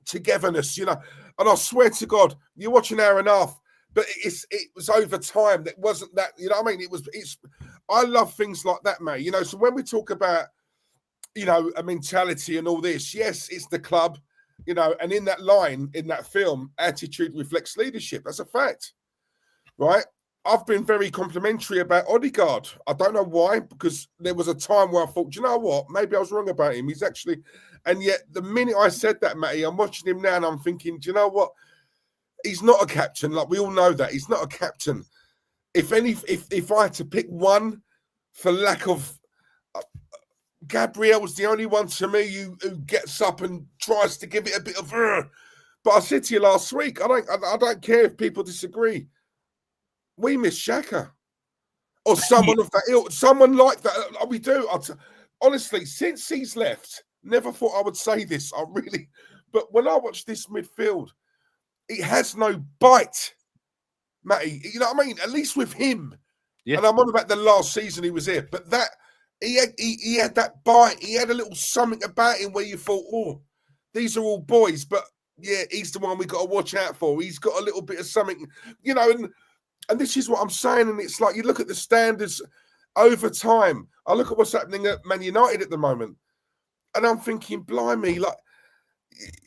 A: togetherness, And I swear to God, you watch an hour and a half, but it was over time. That wasn't that, you know what I mean? I love things like that, mate. So when we talk about, a mentality and all this, yes, it's the club, and in that line, in that film, attitude reflects leadership. That's a fact, right? I've been very complimentary about Odegaard. I don't know why, because there was a time where I thought, do you know what? Maybe I was wrong about him. He's actually, and yet the minute I said that, Matty, I'm watching him now and I'm thinking, do you know what? He's not a captain. Like, we all know that. He's not a captain. If I had to pick one for lack of, Gabriel's the only one to me who gets up and tries to give it a bit of, but I said to you last week, I don't care if people disagree. We miss Xhaka or someone of that ilk, someone like that. We do. Honestly, since he's left, never thought I would say this. But when I watch this midfield, it has no bite, Matty. You know what I mean? At least with him. Yeah. And I'm on about the last season he was here, but that he had that bite. He had a little something about him where you thought, oh, these are all boys, but yeah, he's the one we got to watch out for. He's got a little bit of something, And this is what I'm saying, and it's like you look at the standards over time. I look at what's happening at Man United at the moment, and I'm thinking, blimey, like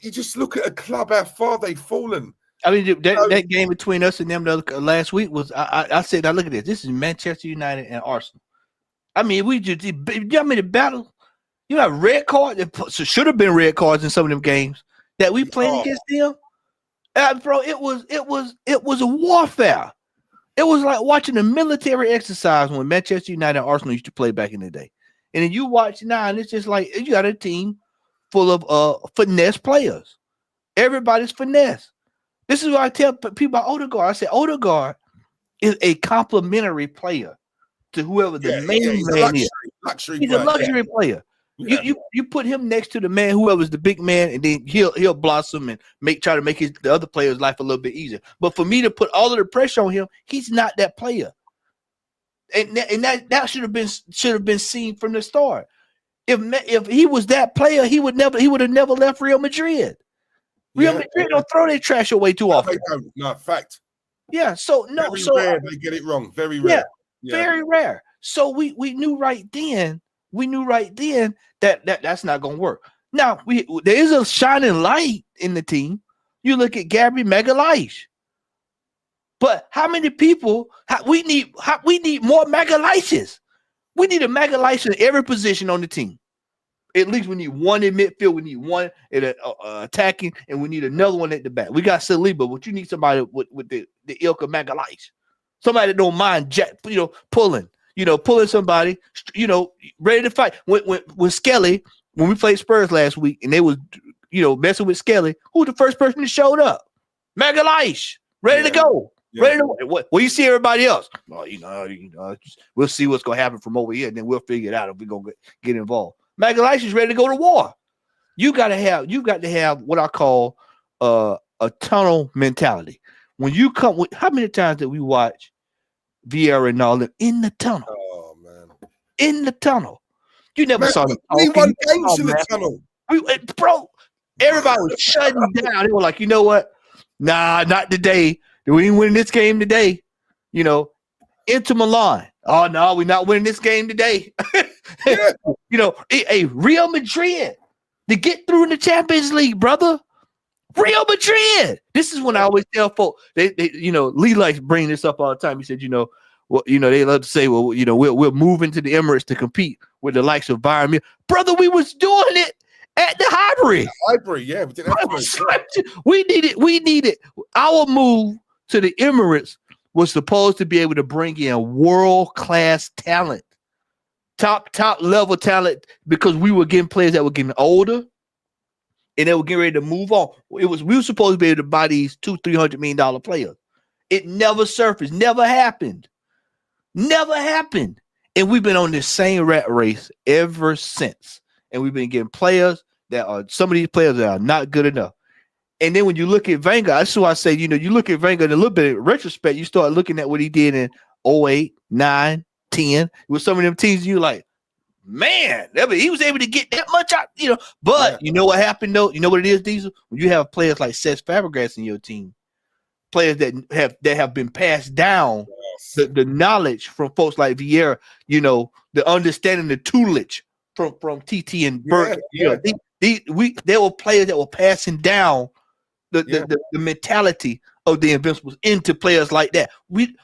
A: you just look at a club, how far they've fallen.
B: I mean, that game between us and them last week was. I said, now look at this. This is Manchester United and Arsenal. I mean, we just. I mean, the battle. You have red cards. So should have been red cards in some of them games that we played against them. Bro, it was a warfare. It was like watching a military exercise when Manchester United and Arsenal used to play back in the day. And then you watch now, and it's just like you got a team full of finesse players. Everybody's finesse. This is what I tell people about Odegaard. I say Odegaard is a complimentary player to whoever the main man is. He's a luxury player. Yeah. You put him next to the man, whoever's the big man, and then he'll blossom and try to make the other player's life a little bit easier. But for me to put all of the pressure on him, he's not that player. And that should have been seen from the start. If he was that player, he would have never left Real Madrid. Real Madrid don't throw their trash away too often.
A: No, fact.
B: Yeah, so no,
A: very
B: so
A: rare they get it wrong. Very rare.
B: Yeah, very rare. So we knew right then. We knew right then that's not going to work. Now there is a shining light in the team. You look at Gabby Magalhaes. But how many people we need more Magalhaes? We need a Magalhaes in every position on the team. At least we need one in midfield. We need one at attacking, and we need another one at the back. We got Saliba, but you need somebody with the ilk of Magalhaes. Somebody that don't mind pulling. Pulling somebody, ready to fight. When Skelly, when we played Spurs last week, and they was, messing with Skelly, who was the first person that showed up? Magalhaes, ready to go. Yeah. Ready to well, you see everybody else. Well, we'll see what's gonna happen from over here, and then we'll figure it out if we're gonna get involved. Magalhaes is ready to go to war. You got to have what I call a tunnel mentality. When you come with, how many times did we watch Vieira and all them in the tunnel?
A: Oh man,
B: in the tunnel. You never saw them.
A: We won games in the tunnel,
B: bro. Everybody was shutting down. They were like, you know what? Nah, not today. We ain't winning this game today. Inter Milan. Oh no, we're not winning this game today. Real Madrid to get through in the Champions League, brother. Real Madrid. This is when I always tell folks. Lee likes bring this up all the time. He said, they love to say, we're moving to the Emirates to compete with the likes of Bayern Munich. Brother, we was doing it at the Highbury.
A: Yeah.
B: We needed our move to the Emirates was supposed to be able to bring in world-class talent, top level talent, because we were getting players that were getting older and they were getting ready to move on. We were supposed to be able to buy these $200-300 million players. It never surfaced, never happened. And we've been on this same rat race ever since. And we've been getting players that are some of these players that are not good enough. And then when you look at Wenger, that's why I say, you look at Wenger in a little bit of retrospect, you start looking at what he did in 08, 9, 10 with some of them teams. You like, man, he was able to get that much out, But you know what happened though? You know what it is, Diesel? When you have players like Cesc Fabregas in your team, players that have been passed down, the knowledge from folks like Vieira, the understanding, the tutelage from TT and Bert. There were players that were passing down the mentality of the Invincibles into players like that. When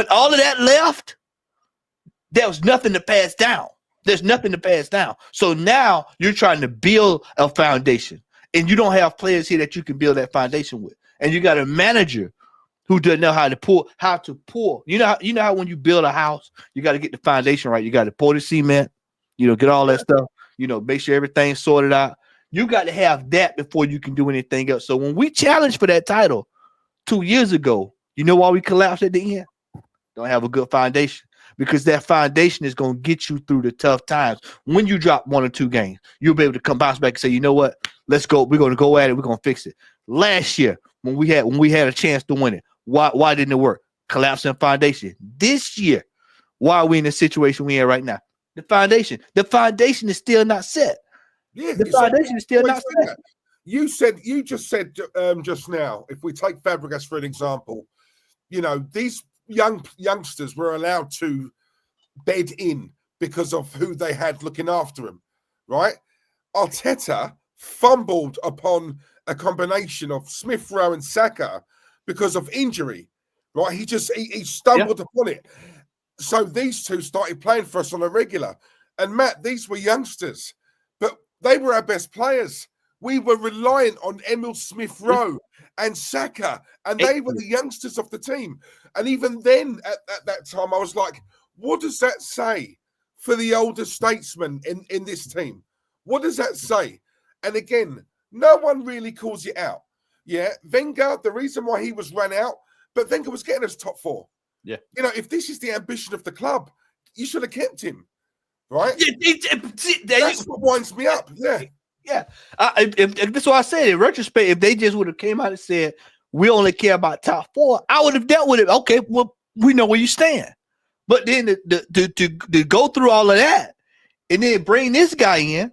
B: all of that left, there was nothing to pass down. There's nothing to pass down. So now you're trying to build a foundation, and you don't have players here that you can build that foundation with. And you got a manager who doesn't know how to pour. You know how when you build a house, you got to get the foundation right. You got to pour the cement, get all that stuff, make sure everything's sorted out. You got to have that before you can do anything else. So when we challenged for that title 2 years ago, you know why we collapsed at the end? Don't have a good foundation, because that foundation is going to get you through the tough times. When you drop 1 or 2 games, you'll be able to come bounce back and say, you know what? Let's go. We're going to go at it. We're going to fix it. Last year, when we had a chance to win it, why didn't it work? Collapsing foundation. This year, why are we in the situation we in right now? The foundation is still not set.
A: Yeah,
B: the foundation is still not set.
A: You just said just now, if we take Fabregas for an example, these youngsters were allowed to bed in because of who they had looking after him, right? Arteta fumbled upon a combination of Smith Rowe and Saka because of injury, right? He stumbled upon it. So these two started playing for us on a regular. And Matt, these were youngsters, but they were our best players. We were reliant on Emil Smith Rowe and Saka, and they were the youngsters of the team. And even then, at that time, I was like, what does that say for the older statesmen in this team? What does that say? And again, no one really calls it out. Yeah, Wenger, the reason why he was run out, but Wenger was getting us top 4.
B: Yeah.
A: You know, if this is the ambition of the club, you should have kept him, right? That's what winds me up. Yeah.
B: Yeah. That's why I said in retrospect, if they just would have came out and said, we only care about top 4, I would have dealt with it. Okay, well, we know where you stand. But then to go through all of that and then bring this guy in,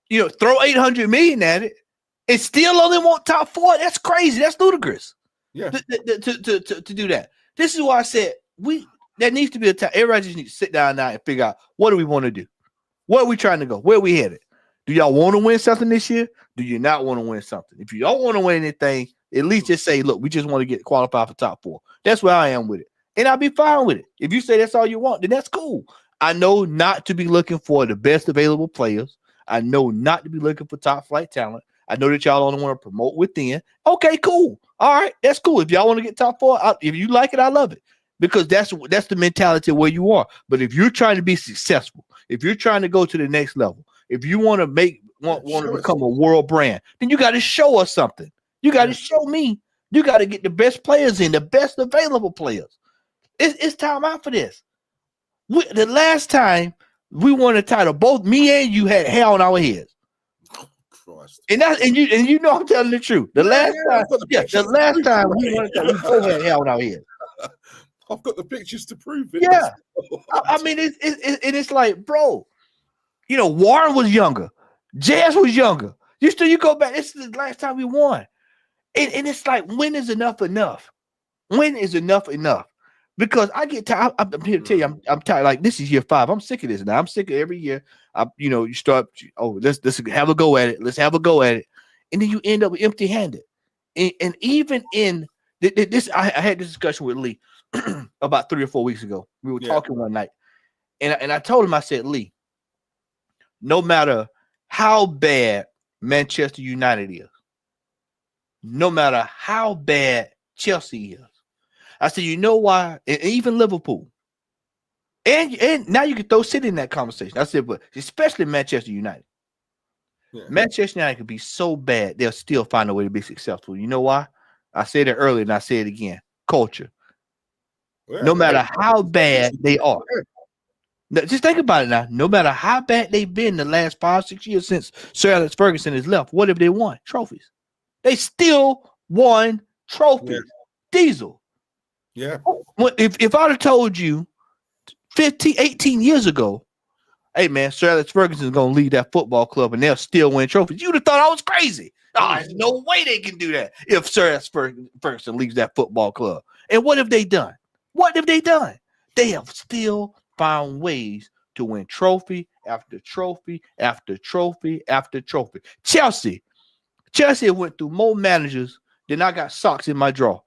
B: you know, throw 800 million at it and still only want top 4, that's crazy. That's ludicrous.
A: Yeah.
B: To do that. This is why I said there needs to be a time. Everybody just needs to sit down now and figure out, what do we want to do? Where are we trying to go? Where are we headed? Do y'all want to win something this year? Do you not want to win something? If you don't want to win anything, at least just say, look, we just want to get qualified for top 4. That's where I am with it. And I'll be fine with it. If you say that's all you want, then that's cool. I know not to be looking for the best available players. I know not to be looking for top flight talent. I know that y'all only want to promote within. Okay, cool. All right, that's cool. If y'all want to get top 4, if you like it, I love it. Because that's the mentality of where you are. But if you're trying to be successful, if you're trying to go to the next level, if you want to want to become a world brand, then you got to show us something. You got to show me. You got to get the best players in, the best available players. It's time out for this. The last time we won a title, both me and you had hair on our heads.
A: Christ.
B: And you know I'm telling the truth. The last time we won a title, we both had hair on our heads.
A: I've got the pictures to prove it.
B: Yeah. I mean, it's like, bro, you know, Warren was younger. Jazz was younger. You go back, this is the last time we won. And it's like, when is enough enough? When is enough enough? Because I get tired. I'm here to tell you, I'm tired. Like, this is year 5. I'm sick of this now. I'm sick of every year. You start, let's have a go at it. Let's have a go at it. And then you end up empty-handed. And even in this, I had this discussion with Lee about 3 or 4 weeks ago. We were talking one night. And I told him, I said, Lee, no matter how bad Manchester United is, no matter how bad Chelsea is, I said, you know why? And even Liverpool. And now you can throw City in that conversation. I said, but especially Manchester United. Yeah. Manchester United could be so bad, they'll still find a way to be successful. You know why? I said it earlier and I say it again. Culture. Yeah, no matter how bad they are. Now, just think about it now. No matter how bad they've been the last 5-6 years since Sir Alex Ferguson has left, what have they won? Trophies. They still won trophies. Yeah. Diesel.
A: Yeah.
B: If I'd have told you 18 years ago, hey, man, Sir Alex Ferguson is going to lead that football club and they'll still win trophies, you'd have thought I was crazy. Oh, there's no way they can do that if Sir Alex Ferguson leaves that football club. And what have they done? What have they done? They have still found ways to win trophy after trophy after trophy after trophy. Chelsea went through more managers than I got socks in my drawer.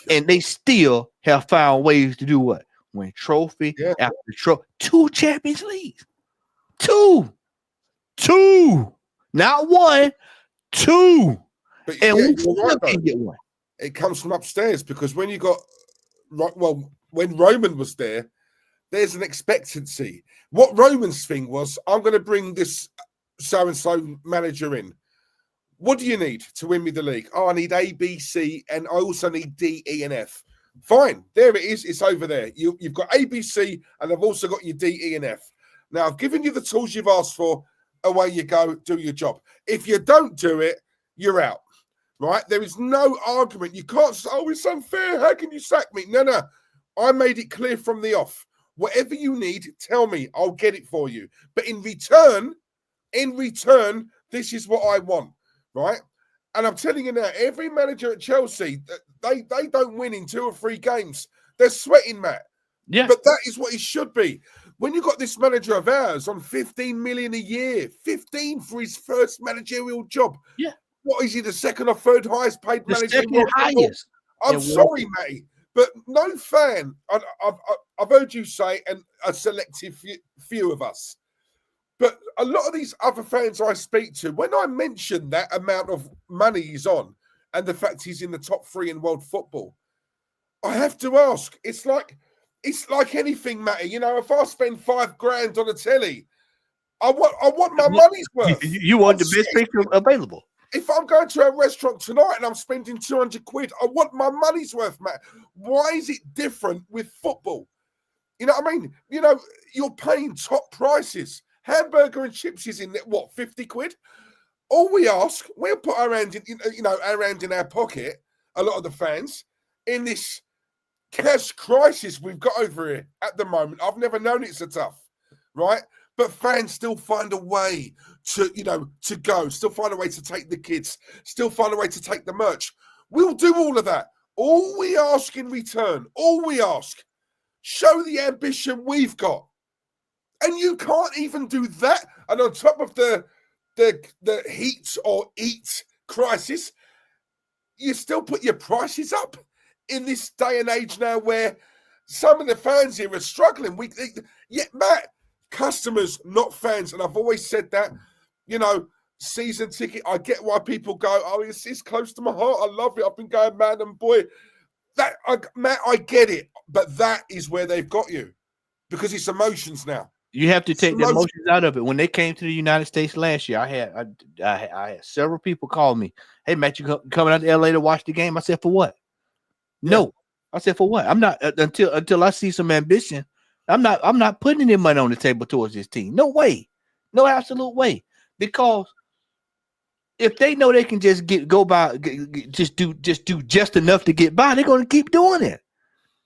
B: And they still have found ways to do what? Win trophy after trophy. 2 Champions Leagues. 2. Not 1, 2.
A: But
B: and we still can't get 1.
A: It comes from upstairs because when you got, when Roman was there, there's an expectancy. What Roman's thing was, I'm going to bring this so-and-so manager in. What do you need to win me the league? Oh, I need A, B, C, and I also need D, E, and F. Fine. There it is. It's over there. You've got A, B, C, and I've also got your D, E, and F. Now, I've given you the tools you've asked for. Away you go. Do your job. If you don't do it, you're out. Right? There is no argument. You can't say, oh, it's unfair. How can you sack me? No. I made it clear from the off. Whatever you need, tell me. I'll get it for you. But in return, this is what I want. Right? And I'm telling you now, every manager at Chelsea, they don't win in 2 or 3 games. They're sweating, Matt.
B: Yeah.
A: But that is what it should be. When you got this manager of ours on 15 million a year, 15 for his first managerial job.
B: Yeah.
A: What is he, the second or third highest paid
B: The
A: manager in
B: second
A: world football?
B: highest.
A: I'm sorry, Matty, but no fan. I've heard you say, and a selective few of us, but a lot of these other fans I speak to, when I mention that amount of money he's on and the fact he's in the top 3 in world football, I have to ask. It's like anything, Matty. You know, if I spend $5,000 on a telly, I want my money's worth.
B: You want the best picture available.
A: If I'm going to a restaurant tonight and I'm spending 200 quid, I want my money's worth, Matt. Why is it different with football? You know what I mean? You know, you're paying top prices. Hamburger and chips is in what, 50 quid? All we ask, we'll put our hand in, our hand in our pocket, a lot of the fans, in this cash crisis we've got over here at the moment. I've never known it so tough, right? But fans still find a way to go, still find a way to take the kids, still find a way to take the merch. We'll do all of that. All we ask in return, show the ambition we've got. And you can't even do that. And on top of the heat or eat crisis, you still put your prices up in this day and age now where some of the fans here are struggling. Matt, customers, not fans. And I've always said that, season ticket, I get why people go, oh, it's close to my heart. I love it. I've been going, man and boy. Matt, I get it. But that is where they've got you because it's emotions now.
B: You have to take the emotions out of it. When they came to the United States last year, I had several people call me. Hey, Matt, you coming out to LA to watch the game? I said, for what? Yeah. No. I said, for what? I'm not until I see some ambition. I'm not putting any money on the table towards this team. No way. No absolute way. Because if they know they can just do enough to get by, they're going to keep doing it.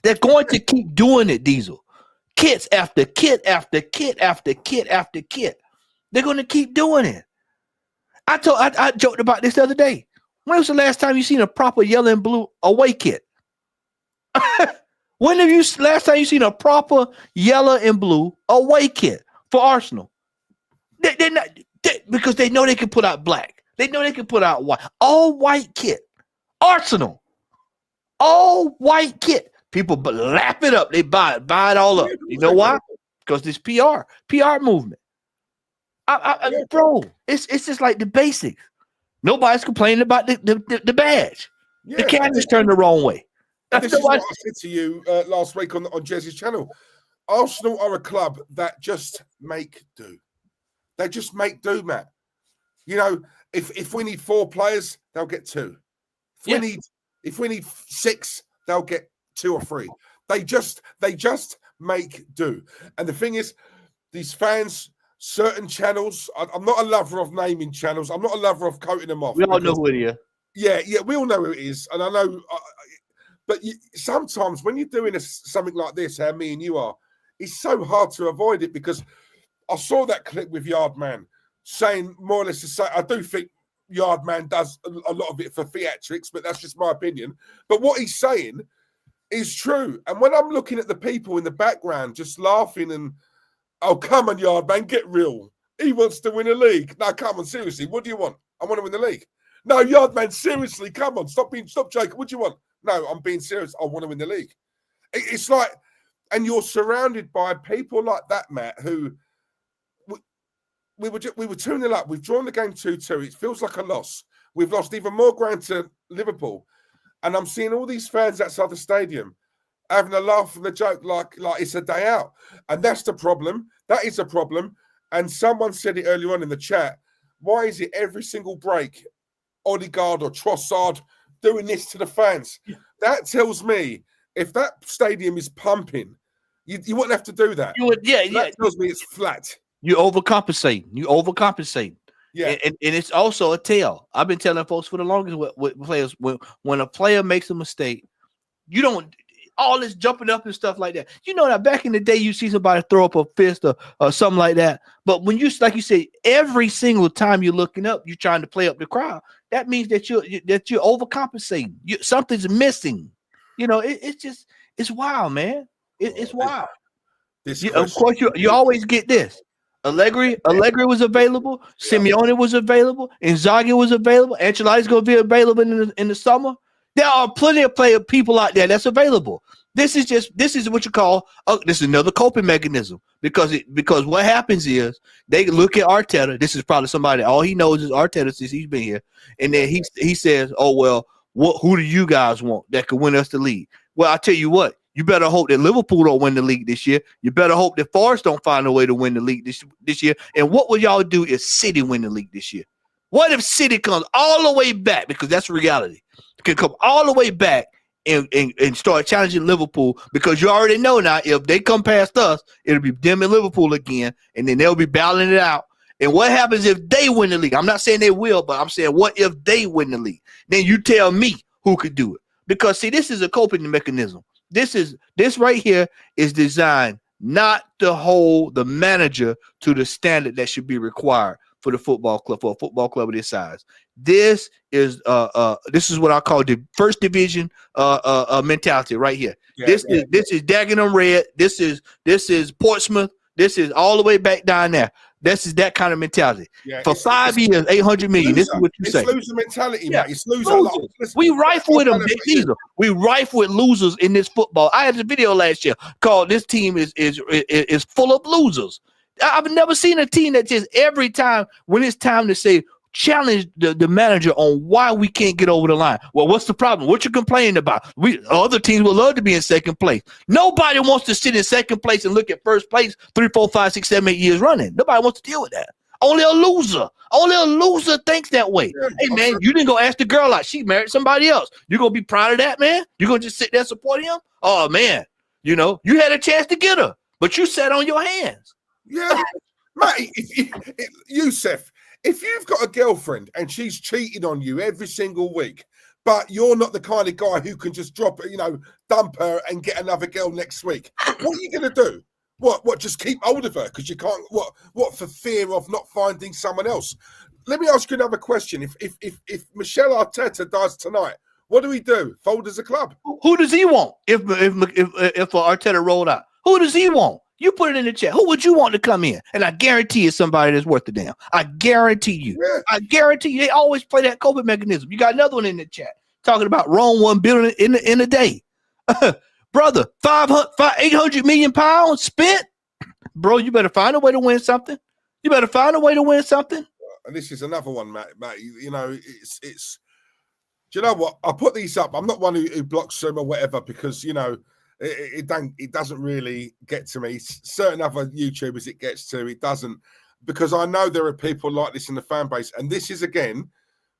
B: They're going to keep doing it, Diesel. Kits after kit after kit after kit after kit. They're going to keep doing it. I joked about this the other day. When was the last time you seen a proper yellow and blue away kit? When have you last time you seen a proper yellow and blue away kit for Arsenal? They're not because they know they can put out black. They know they can put out white. All white kit. Arsenal. All white kit. People lap it up. They buy it all up. You know why? Because this PR movement. Bro, it's just like the basics. Nobody's complaining about the badge. Yeah. The canvas turned the wrong way.
A: This is what I said to you last week on Jez's channel. Arsenal are a club that just make do. They just make do, Matt. If we need 4 players, they'll get 2. If we need 6, they'll get 2 or 3. They just make do. And the thing is, these fans, certain channels, I'm not a lover of naming channels. I'm not a lover of coating them off.
B: We all know who it is.
A: Yeah, we all know who it is. And I know, but sometimes when you're doing something like this, how me and you are, it's so hard to avoid it because I saw that clip with Yardman saying more or less the same. I do think Yardman does a lot of it for theatrics, but that's just my opinion. But what he's saying is true. And when I'm looking at the people in the background just laughing and, oh, come on, Yardman, get real. He wants to win a league. No, come on, seriously. What do you want? I want to win the league. No, Yardman, seriously, come on. Stop joking. What do you want? No, I'm being serious. I want to win the league. It's like, and you're surrounded by people like that, Matt, who we were 2-0 up. We've drawn the game 2-2. It feels like a loss. We've lost even more ground to Liverpool. And I'm seeing all these fans outside the stadium having a laugh and a joke like it's a day out. And that's the problem. That is a problem. And someone said it earlier on in the chat. Why is it every single break, Odegaard or Trossard doing this to the fans? Yeah. That tells me if that stadium is pumping, you wouldn't have to do that. That tells me it's flat.
B: You overcompensate. Yeah. And it's also a tell. I've been telling folks for the longest with players, when a player makes a mistake, you don't all this jumping up and stuff like that. You know that back in the day, you see somebody throw up a fist or something like that. But when you, like you say, every single time you're looking up, you're trying to play up the crowd. That means that you're overcompensating. Something's missing. It's wild, man. It's wild. Of course, you always get this. Allegri was available. Simeone was available. Inzaghi was available. Ancelotti's going to be available in the summer. There are plenty of people out there that's available. This is what you call this is another coping mechanism because what happens is they look at Arteta. This is probably somebody all he knows is Arteta since he's been here, and then he says, "Oh well, who do you guys want that could win us the league?" Well, I tell you what. You better hope that Liverpool don't win the league this year. You better hope that Forest don't find a way to win the league this year. And what will y'all do if City win the league this year? What if City comes all the way back? Because that's reality. Can come all the way back and start challenging Liverpool because you already know now if they come past us, it'll be them and Liverpool again, and then they'll be battling it out. And what happens if they win the league? I'm not saying they will, but I'm saying what if they win the league? Then you tell me who could do it. Because, see, this is a coping mechanism. This right here is designed not to hold the manager to the standard that should be required for a football club of this size. This is what I call the first division mentality right here. Yeah, this is Dagenham Red. This is Portsmouth. This is all the way back down there. This is that kind of mentality. Yeah, for 5 years, 800 million. This is what you say.
A: It's loser mentality, yeah. Mate. It's loser.
B: We rife with them. We rife with losers in this football. I had a video last year called "This team is full of losers." I've never seen a team that just every time when it's time to say challenge the manager on why we can't get over the line. Well, what's the problem? What you complaining about? Other teams would love to be in second place. Nobody wants to sit in second place and look at first place 3, 4, 5, 6, 7, 8 years running. Nobody wants to deal with that. Only a loser thinks that way. Yeah, hey man, you didn't go ask the girl out. She married somebody else. You gonna be proud of that, man? You gonna just sit there supporting him? Oh man, you had a chance to get her, but you sat on your hands.
A: Yeah, mate. Youssef. If you've got a girlfriend and she's cheating on you every single week, but you're not the kind of guy who can just dump her and get another girl next week, what are you going to do? What? Just keep hold of her because you can't? What for fear of not finding someone else? Let me ask you another question. If Mikel Arteta dies tonight, what do we do? Fold as a club?
B: Who does he want? If Arteta rolled out, who does he want? You put it in the chat. Who would you want to come in? And I guarantee it's somebody that's worth a damn. I guarantee you. Yeah. I guarantee you. They always play that coping mechanism. You got another one in the chat talking about Rome $1 billion in a day. Brother, 800 million pounds spent. Bro, you better find a way to win something.
A: And this is another one, Matt. It's. Do you know what? I put these up. I'm not one who blocks them or whatever because it doesn't really get to me. Certain other YouTubers it gets to. It doesn't, because I know there are people like this in the fan base. And this is, again,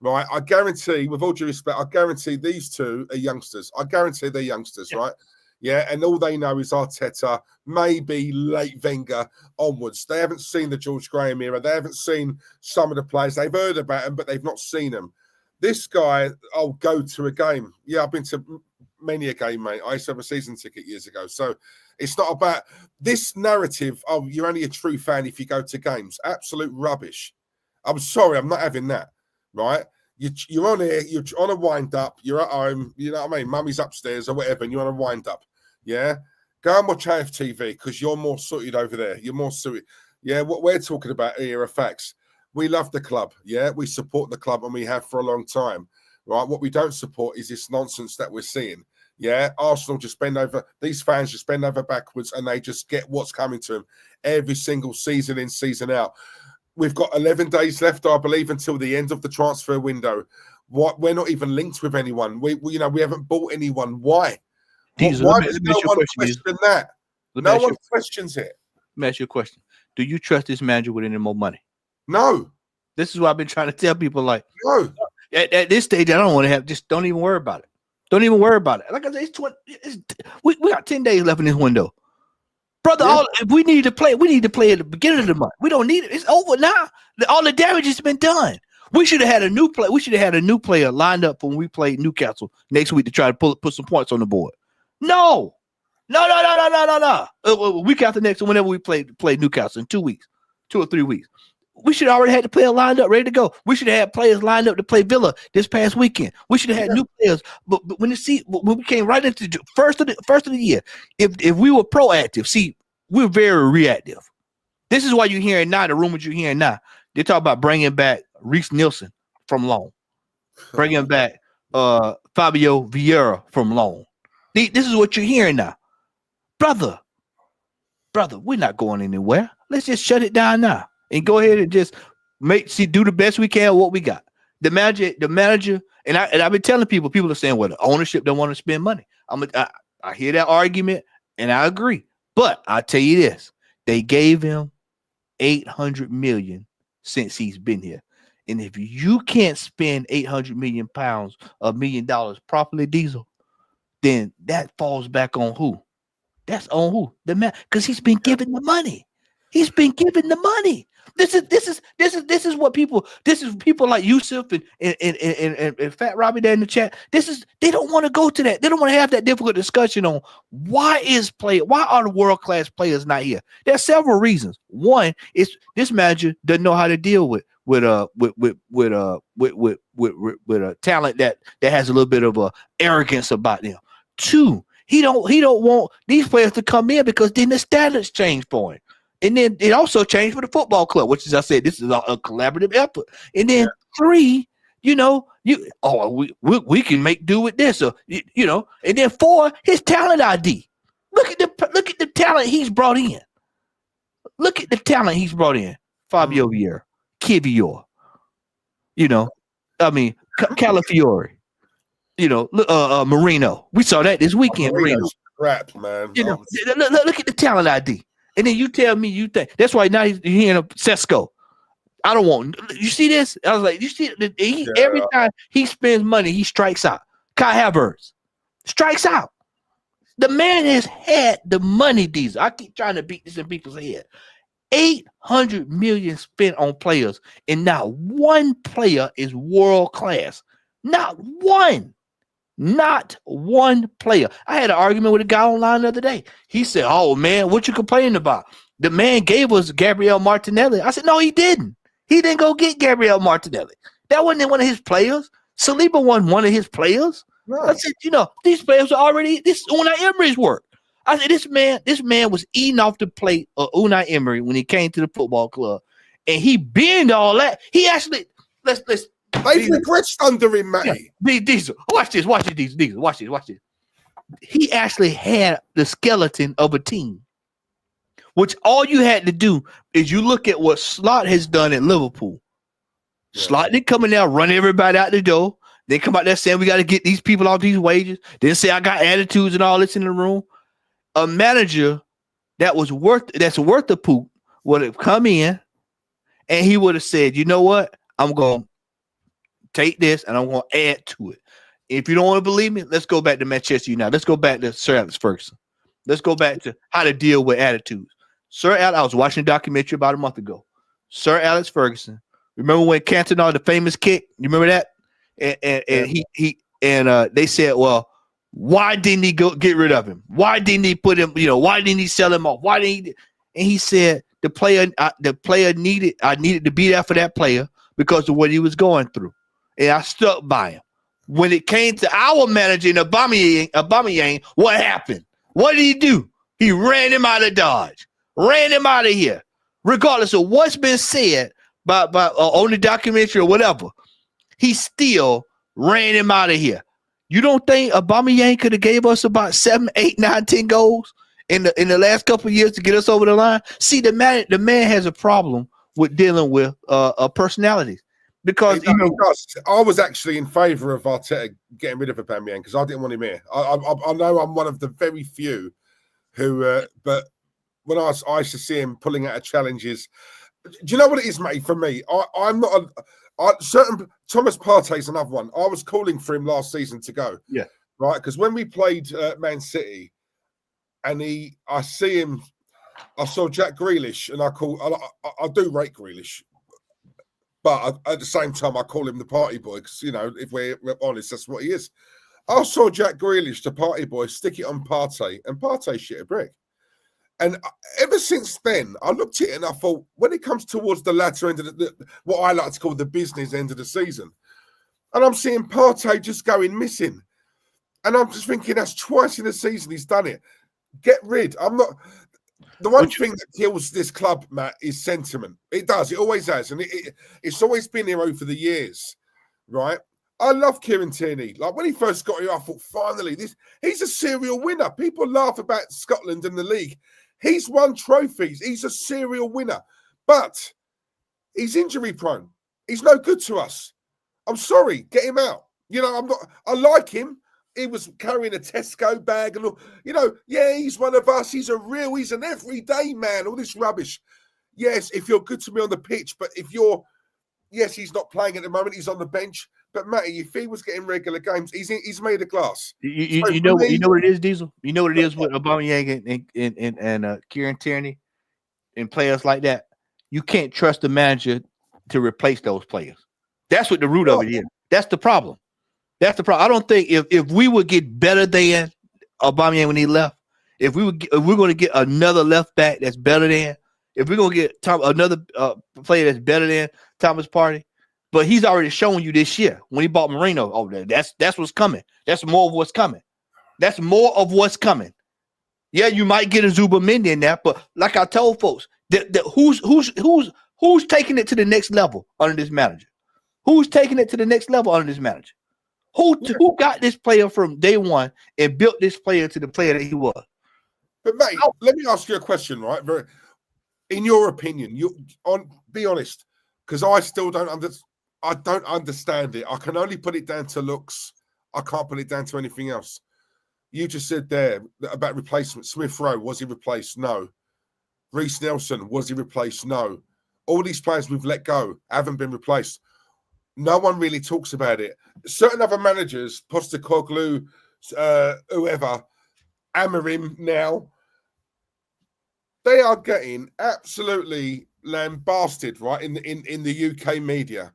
A: right, I guarantee, with all due respect, I guarantee these two are youngsters. I guarantee they're youngsters, yeah. Right? Yeah, and all they know is Arteta, maybe late Wenger onwards. They haven't seen the George Graham era. They haven't seen some of the players. They've heard about them, but they've not seen them. This guy, I'll go to a game. Yeah, I've been to many a game, mate. I used to have a season ticket years ago. So it's not about this narrative, oh, you're only a true fan if you go to games. Absolute rubbish. I'm sorry, I'm not having that, right? You're on here, you're on a wind-up, you're at home, you know what I mean? Mummy's upstairs or whatever, and you're on a wind-up, yeah? Go and watch AFTV because you're more suited over there. You're more suited. Yeah, what we're talking about here are facts. We love the club, yeah? We support the club, and we have for a long time, right? What we don't support is this nonsense that we're seeing. Yeah, Arsenal just these fans just bend over backwards and they just get what's coming to them every single season in, season out. We've got 11 days left, I believe, until the end of the transfer window. We're not even linked with anyone. We haven't bought anyone. Why? Why does no one question that? No one questions it.
B: Let me ask you a question. Do you trust this manager with any more money?
A: No.
B: This is what I've been trying to tell people. Like,
A: no.
B: At this stage, I don't want to have. Just don't even worry about it. Don't even worry about it. Like I said, we got 10 days left in this window. Brother, yeah. If we need to play at the beginning of the month. We don't need it. It's over now. All the damage has been done. We should have had a new play. We should have had a new player lined up when we played Newcastle next week to try to put some points on the board. No. Week after next, whenever we play Newcastle in 2 weeks, 2 or 3 weeks. We should have already had the player lined up, ready to go. We should have had players lined up to play Villa this past weekend. We should have had new players. But when we came right into the first of the year, if we were proactive, see, we're very reactive. This is why you're hearing now, the rumors you're hearing now. They talk about bringing back Reese Nielsen from loan, bringing back Fabio Vieira from loan. This is what you're hearing now. Brother, we're not going anywhere. Let's just shut it down now and go ahead and just do the best we can with what we got. The manager, and I've been telling people are saying, well, the ownership don't want to spend money. I hear that argument and I agree. But I'll tell you this, they gave him $800 million since he's been here. And if you can't spend 800 million pounds, $1 million properly, Diesel, then that falls back on who? That's on who? The man, because he's been given the money. He's been given the money. This is what people. This is people like Yusuf and Fat Robbie there in the chat. They don't want to go to that. They don't want to have that difficult discussion on why are the world class players not here? There are several reasons. One is this manager doesn't know how to deal with a talent that has a little bit of arrogance about them. Two, he don't want these players to come in because then the standards change for him. And then it also changed for the football club, which is, I said, this is a collaborative effort. And then three, we can make do with this, and then four, his talent ID. Look at the talent he's brought in. Look at the talent he's brought in. Fabio Vieira, Kivior, Calafiore, Marino. We saw that this weekend. Marino.
A: Crap, man.
B: Look at the talent ID. And then you tell me you think that's why now you're hearing Sesko. I don't want you see this. I was like, you see, every time he spends money, he strikes out. Kai Havertz strikes out. The man has had the money. Diesel. I keep trying to beat this in people's head. 800 million spent on players, and not one player is world class. Not one. Not one player. I had an argument with a guy online the other day. He said, "Oh man, what you complaining about? The man gave us Gabriel Martinelli." I said, "No, he didn't. He didn't go get Gabriel Martinelli. That wasn't one of his players. Saliba wasn't one of his players." No. I said, these players are already. This is Unai Emery's work. I said, this man was eating off the plate of Unai Emery when he came to the football club, and he binned all that. He actually let's.
A: They regressed under him, Matty.
B: Yeah, Diesel. Watch this, Diesel. Watch this. He actually had the skeleton of a team, which all you had to do is you look at what Slot has done at Liverpool. Yeah. Slot didn't come in there, run everybody out the door. They come out there saying we got to get these people off these wages. They say I got attitudes and all this in the room. A manager that's worth the poop would have come in and he would have said, "You know what? I'm going to take this and I'm going to add to it." If you don't want to believe me, let's go back to Manchester United. Let's go back to Sir Alex Ferguson. Let's go back to how to deal with attitudes. I was watching a documentary about a month ago. Sir Alex Ferguson. Remember when Cantona, the famous kick? You remember that? And they said, "Well, why didn't he get rid of him? Why didn't he put him? Why didn't he sell him off? Why didn't he?" And he said, "The player needed. I needed to be there for that player because of what he was going through." And I stuck by him. When it came to our manager in Aubameyang, what happened? What did he do? He ran him out of Dodge, ran him out of here. Regardless of what's been said by on the documentary or whatever, he still ran him out of here. You don't think Aubameyang could have gave us about 7, 8, 9, 10 goals in the last couple of years to get us over the line? See, the man has a problem with dealing with personalities. Because
A: I was actually in favour of Arteta getting rid of Aubameyang because I didn't want him here. I know I'm one of the very few who, but when I used to see him pulling out of challenges, do you know what it is, mate? For me, I'm not certain. Thomas Partey's another one. I was calling for him last season to go.
B: Yeah,
A: right. Because when we played Man City, and I see him, I saw Jack Grealish, and I do rate Grealish. But at the same time, I call him the party boy because, if we're honest, that's what he is. I saw Jack Grealish, the party boy, stick it on Partey, and Partey shit a brick. And ever since then, I looked at it and I thought, when it comes towards the latter end of what I like to call the business end of the season, and I'm seeing Partey just going missing. And I'm just thinking, that's twice in the season he's done it. Get rid. The one thing that kills this club, Matt, is sentiment. It does. It always has. And it's always been here over the years, right? I love Kieran Tierney. Like, when he first got here, I thought, finally, he's a serial winner. People laugh about Scotland and the league. He's won trophies. He's a serial winner. But he's injury prone. He's no good to us. I'm sorry. Get him out. You know, I like him. He was carrying a Tesco bag and all. You know, yeah, he's one of us. He's an everyday man. All this rubbish. Yes, if you're good to me on the pitch, but yes, he's not playing at the moment. He's on the bench. But Matty, if he was getting regular games, he's made of glass.
B: You know what it is, Diesel. You know what it is with Aubameyang and Kieran Tierney and players like that. You can't trust the manager to replace those players. That's what the root of it is. That's the problem. That's the problem. I don't think if we would get better than Aubameyang when he left, if we're going to get another left back that's better than, if we're going to get another player that's better than Thomas Partey, but he's already shown you this year when he bought Marino. Oh, that's what's coming. That's more of what's coming. That's more of what's coming. Yeah, you might get a Zubamendi in there, but like I told folks, who's taking it to the next level under this manager? Who's taking it to the next level under this manager? Who got this player from day one and built this player to the player that he was?
A: But mate, let me ask you a question, right? In your opinion, be honest, because I still don't understand it. I can only put it down to looks. I can't put it down to anything else. You just said there about replacement. Smith Rowe, was he replaced? No. Reece Nelson, was he replaced? No. All these players we've let go haven't been replaced. No one really talks about it. Certain other managers, Postecoglou, whoever, Amorim now, they are getting absolutely lambasted, right, in the UK media.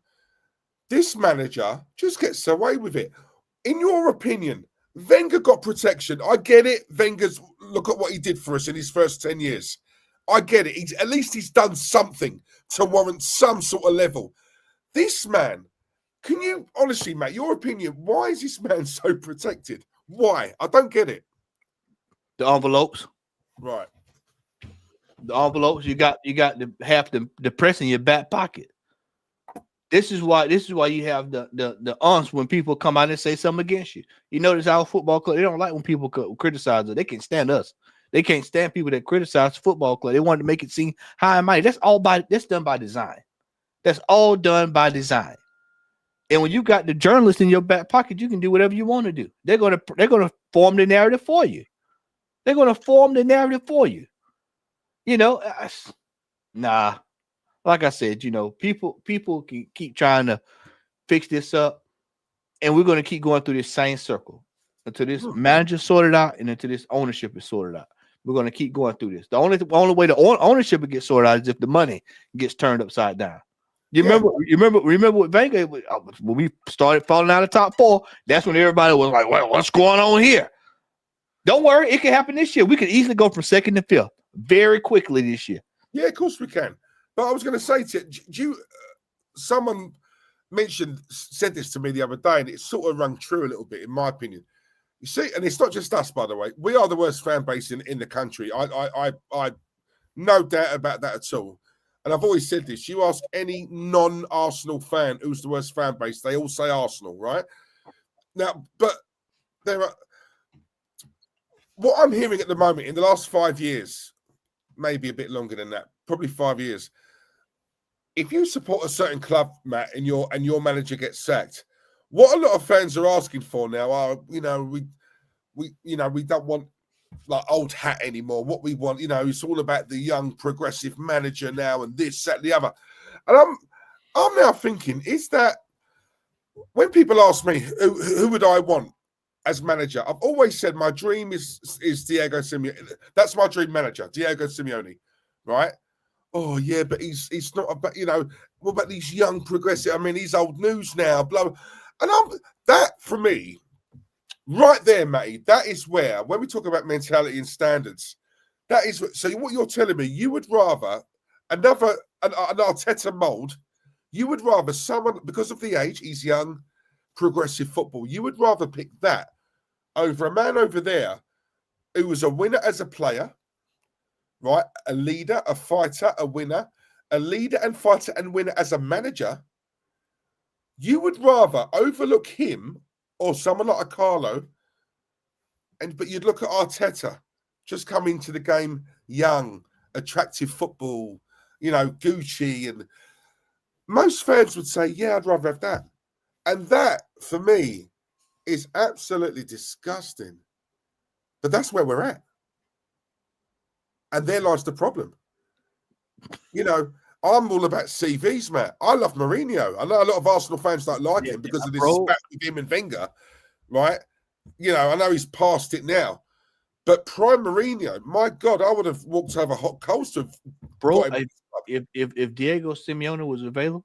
A: This manager just gets away with it. In your opinion, Wenger got protection. I get it. Look at what he did for us in his first 10 years. I get it. At least he's done something to warrant some sort of level. This man, can you honestly, Matt, your opinion, why is this man so protected? Why? I don't get it.
B: The envelopes.
A: Right.
B: The envelopes, you got to have the press in your back pocket. This is why you have the aunts when people come out and say something against you. You notice our football club, they don't like when people criticize us. They can't stand us. They can't stand people that criticize the football club. They want to make it seem high and mighty. That's done by design. That's all done by design. And when you got the journalist in your back pocket, you can do whatever you want to do. They're gonna form the narrative for you. They're gonna form the narrative for you. You know, nah. Like I said, you know, people can keep trying to fix this up, and we're gonna keep going through this same circle until this manager sorted out and until this ownership is sorted out. We're gonna keep going through this. The only way the ownership will get sorted out is if the money gets turned upside down. Remember with Wenger, when we started falling out of top four, that's when everybody was like, well, what's going on here? Don't worry, it can happen this year. We can easily go from second to fifth very quickly this year.
A: Yeah, of course we can. But I was going to say to you, someone said this to me the other day, and it sort of rung true a little bit, in my opinion. You see, and it's not just us, by the way. We are the worst fan base in the country. I no doubt about that at all. And I've always said this. You ask any non-Arsenal fan who's the worst fan base, they all say Arsenal, right? Now, but there are... What I'm hearing at the moment in the last 5 years, maybe a bit longer than that, probably 5 years, if you support a certain club, Matt, and your manager gets sacked, what a lot of fans are asking for now are, we don't want like old hat anymore. What we want, it's all about the young progressive manager now and this, that, the other. And I'm now thinking, is that when people ask me who would I want as manager, I've always said my dream is Diego Simeone. That's my dream manager, Diego Simeone, right? Oh yeah, but he's not about, what about these young progressive? I mean, he's old news now, blah. And that for me, right there, Matty, that is where, when we talk about mentality and standards, that is so what you're telling me, you would rather an Arteta mold, you would rather someone, because of the age, he's young, progressive football, you would rather pick that over a man over there who was a winner as a player, right? A leader, a fighter, a winner, a leader and fighter and winner as a manager, you would rather overlook him or someone like a Carlo, but you'd look at Arteta, just coming to the game young, attractive football, Gucci, and most fans would say, yeah, I'd rather have that. And that, for me, is absolutely disgusting. But that's where we're at. And there lies the problem. I'm all about CVs, Matt. I love Mourinho. I know a lot of Arsenal fans don't like him because of this spat with him and Wenger, right? I know he's past it now. But prime Mourinho, my God, I would have walked over hot coals to have
B: if Diego Simeone was available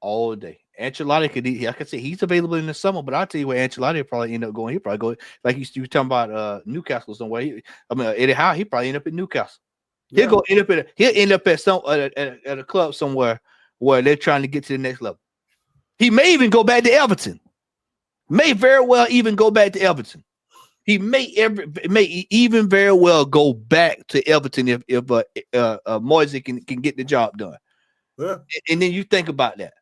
B: all day. Ancelotti could, like I said, he's available in the summer, but I'll tell you where Ancelotti will probably end up going. He'll probably go, like you were talking about Newcastle somewhere. Eddie Howe, he probably end up in Newcastle. Yeah. He'll end up at a club somewhere where they're trying to get to the next level. He may even go back to Everton. May very well even go back to Everton. He may even very well go back to Everton if Moise can get the job done. Yeah. And then you think about that,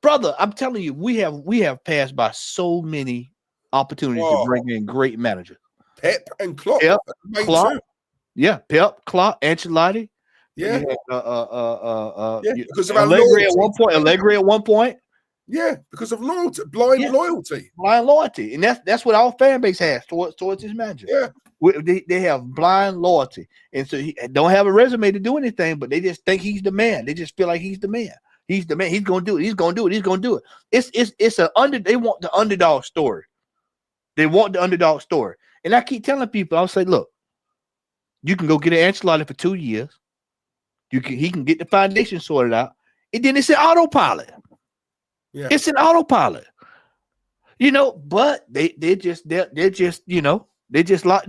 B: brother. I'm telling you, we have passed by so many opportunities to bring in great managers.
A: Pep and Klopp.
B: Pep, Klopp, Ancelotti.
A: Yeah.
B: Because of Allegri at one point.
A: Yeah, because of loyalty, blind
B: loyalty, and that's what our fan base has towards his manager.
A: Yeah,
B: they have blind loyalty, and so he don't have a resume to do anything, but they just think he's the man. They just feel like he's the man. He's the man. He's gonna do it. He's gonna do it. He's gonna do it. They want the underdog story. They want the underdog story, and I keep telling people, I'll say, look, you can go get an Ancelotti for 2 years. He can get the foundation sorted out, and then it's an autopilot.
A: Yeah.
B: It's an autopilot, but they're just locked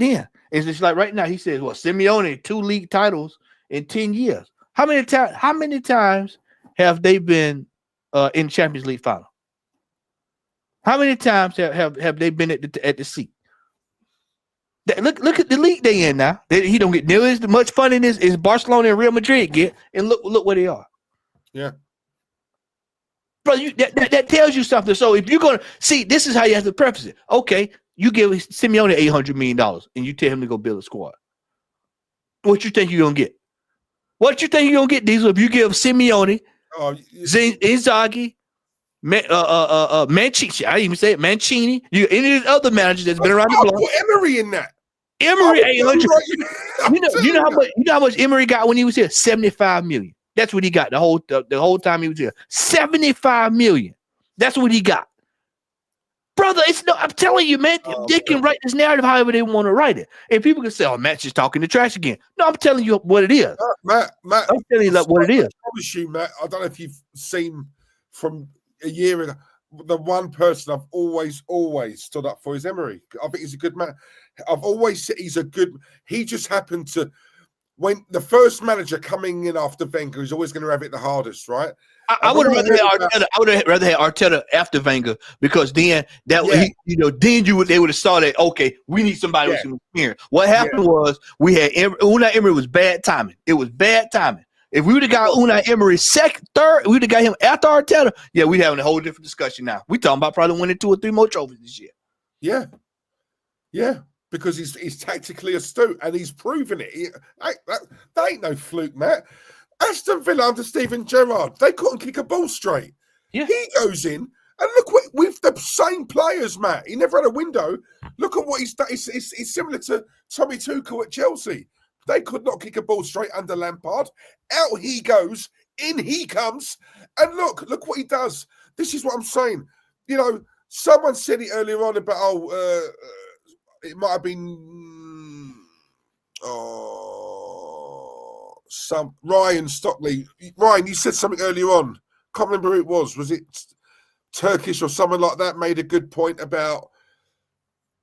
B: in. It's just like right now, he says, well, Simeone, 2 league titles in 10 years. How many times have they been in Champions League final? How many times have they been at the seat? Look at the league they in now. He don't get nearly as much funding as Barcelona and Real Madrid get, and look where they are.
A: Yeah.
B: Bro, that tells you something. So if you're going to see, this is how you have to preface it. Okay, you give Simeone $800 million and you tell him to go build a squad. What you think you're going to get? What you think you're going to get, Diesel, if you give Simeone, Inzaghi, Mancini, I didn't even say it, Mancini, any of these other managers that's been around the block.
A: Put Emery in that.
B: Emery, 800. You know how much Emery got when he was here? $75 million. That's what he got the whole time he was here. $75 million. That's what he got. Brother, I'm telling you, man, they can write this narrative however they want to write it. And people can say, oh, Matt's just talking the trash again. No, I'm telling you what it is.
A: Matt,
B: I'm telling you what it is.
A: I promise you, Matt, I don't know if you've seen from a year ago, the one person I've always stood up for is Emery. I think he's a good man. I've always said he's a good, he just happened to, when the first manager coming in after Wenger is always going to have it the hardest, right?
B: I would have rather had Arteta. I would have rather had Arteta after Wenger because then they would have saw that, okay, we need somebody who's here. What happened was we had Unai Emery was bad timing. It was bad timing. If we would have got Unai Emery third, we would have got him after Arteta. Yeah, we'd having a whole different discussion now. We talking about probably winning 2 or 3 more trophies this year.
A: Yeah, yeah. Because he's tactically astute and he's proven it. That ain't no fluke, Matt. Aston Villa under Steven Gerrard, they couldn't kick a ball straight.
B: Yeah.
A: He goes in and look with the same players, Matt. He never had a window. Look at what he's done. It's similar to Tommy Tuchel at Chelsea. They could not kick a ball straight under Lampard. Out he goes, in he comes, and look what he does. This is what I'm saying. Someone said it earlier on about it might have been some Ryan Stockley. Ryan, you said something earlier on. Can't remember who it was. Was it Turkish or someone like that? Made a good point about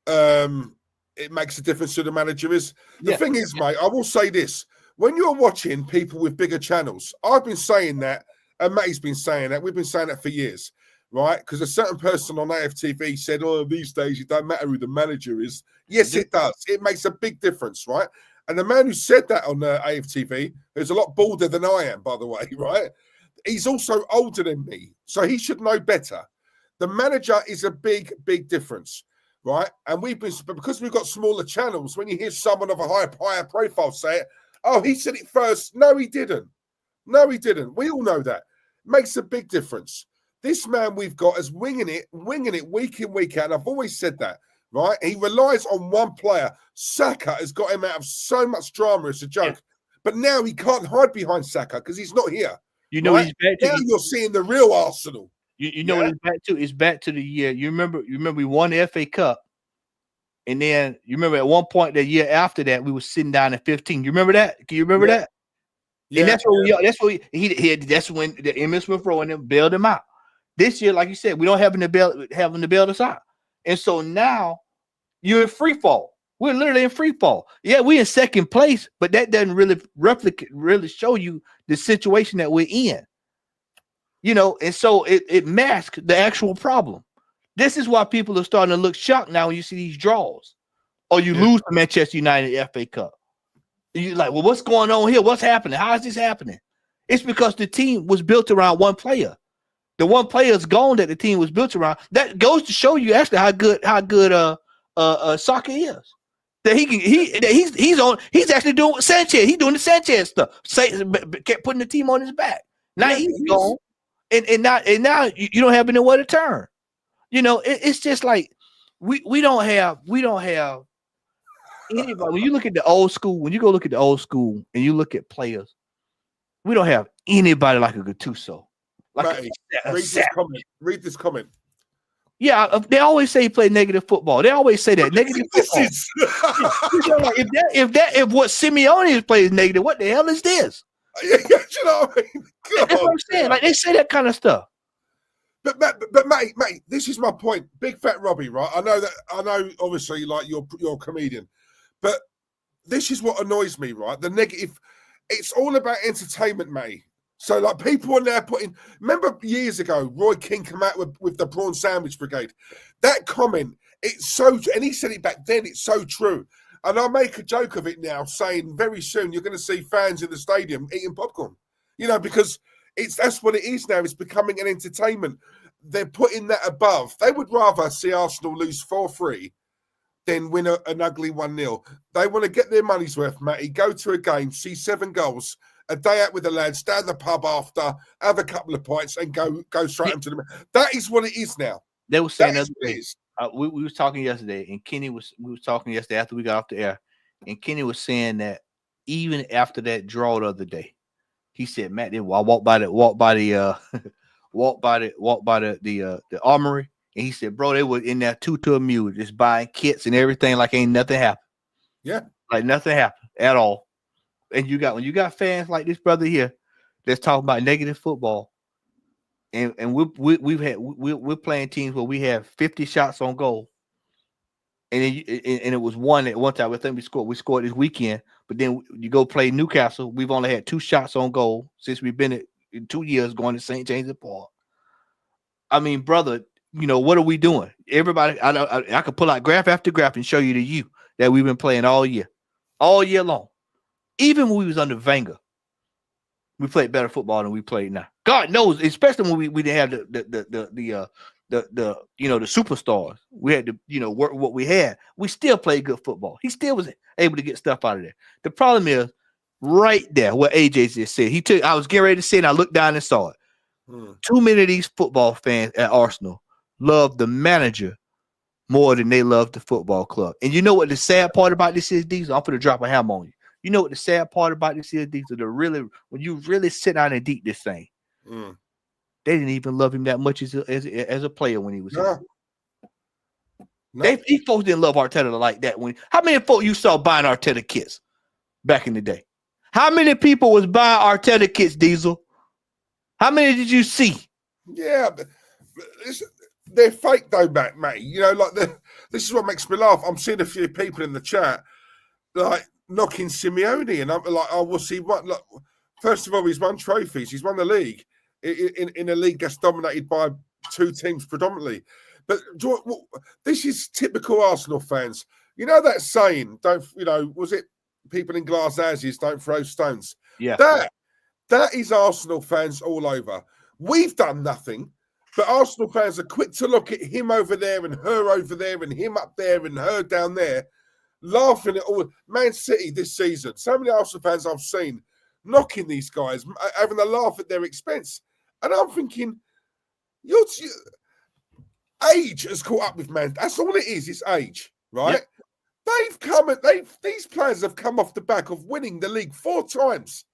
A: it makes a difference who the manager is. The thing is, mate, I will say this. When you're watching people with bigger channels, I've been saying that, and Matty's been saying that. We've been saying that for years. Right, because a certain person on AFTV said, "Oh, these days it don't matter who the manager is." Yes, it does. It makes a big difference, right? And the man who said that on AFTV, who's a lot bolder than I am, by the way, right? He's also older than me, so he should know better. The manager is a big, big difference, right? And because we've got smaller channels, when you hear someone of a higher profile say it, oh, he said it first. No, he didn't. No, he didn't. We all know that. It makes a big difference. This man we've got is winging it week in, week out. And I've always said that, right? He relies on one player. Saka has got him out of so much drama. It's a joke. Yeah. But now he can't hide behind Saka because he's not here.
B: You know, he's back to
A: now you're seeing the real Arsenal.
B: You know what it's back to? It's back to the year. You remember we won the FA Cup. And then you remember at one point the year after that, we were sitting down at 15. You remember that? Can you remember that? Yeah. And that's when the Emmitt Smith Rowe and them bailed him out. This year, like you said, we don't have having to bail us out. And so now you're in free fall. We're literally in free fall. Yeah, we're in second place, but that doesn't really show you the situation that we're in. You know, and so it masks the actual problem. This is why people are starting to look shocked now when you see these draws. Or you lose to Manchester United FA Cup. You're like, well, what's going on here? What's happening? How is this happening? It's because the team was built around one player. The one player is gone that the team was built around. That goes to show you actually how good Saka is. That he's actually doing what Sanchez. He's doing the Sanchez stuff. Kept putting the team on his back. Now he's gone. And now you don't have anywhere to turn. You know, it's just like we don't have anybody. When you look at the old school, when you go look at the old school and you look at players, we don't have anybody like a Gattuso. Like
A: read this comment.
B: Yeah, they always say he played negative football. They always say that negative football. Like, if what Simeone is playing is negative, what the hell is this?
A: You know what I mean?
B: That's what I'm saying. Like they say that kind of stuff.
A: But mate, this is my point. Big Fat Robbie, right? I know obviously like you're a comedian, but this is what annoys me, right? The negative, it's all about entertainment, mate. So like people are now remember years ago, Roy King came out with the prawn sandwich brigade. That comment, and he said it back then, it's so true. And I make a joke of it now, saying very soon you're going to see fans in the stadium eating popcorn. You know, because that's what it is now. It's becoming an entertainment. They're putting that above. They would rather see Arsenal lose 4-3 than win an ugly 1-0. They want to get their money's worth, Matty. Go to a game, see 7 goals, a day out with the lads, stay at the pub after, have a couple of pints, and go straight into the. That is what it is now.
B: They were saying we was talking yesterday, and we was talking yesterday after we got off the air, and Kenny was saying that even after that draw the other day, he said, Matt, I walked by the armory, and he said, bro, they were in there to a mule, just buying kits and everything like ain't nothing happened.
A: Yeah,
B: like nothing happened at all. And when you got fans like this brother here that's talking about negative football, and we're playing teams where we have 50 shots on goal, and it was one at one time. I think we scored this weekend, but then you go play Newcastle. We've only had 2 shots on goal since we've been in 2 years going to St. James's Park. I mean, brother, you know what are we doing? Everybody, I could pull out graph after graph and show you to you that we've been playing all year long. Even when we was under Wenger, we played better football than we played now. God knows, especially when we didn't have the superstars. We had to work what we had. We still played good football. He still was able to get stuff out of there. The problem is right there what AJ just said. I was getting ready to say, and I looked down and saw it. Too many of these football fans at Arsenal love the manager more than they love the football club. And you know what the sad part about this is, Diesel? I'm going to drop a hammer on you. You know what the sad part about this is, Diesel? When you really sit down and deep this thing, they didn't even love him that much as a player when he was here. No. These folks didn't love Arteta like that. How many folks you saw buying Arteta kits back in the day? How many people was buying Arteta kits, Diesel? How many did you see? Yeah,
A: but they're fake though, mate. You know, like this is what makes me laugh. I'm seeing a few people in the chat like knocking Simeone, and I'm like, oh, we'll see what. Look, first of all, he's won trophies. He's won the league in a league that's dominated by 2 teams predominantly. But this is typical Arsenal fans. You know that saying? Was it people in glass houses don't throw stones.
B: Yeah.
A: That is Arsenal fans all over. We've done nothing, but Arsenal fans are quick to look at him over there and her over there and him up there and her down there, laughing at all. Man City this season, so many Arsenal fans I've seen knocking these guys, having a laugh at their expense. And I'm thinking, age has caught up with man. That's all it is. It's age, right? Yep. These players have come off the back of winning the league 4 times.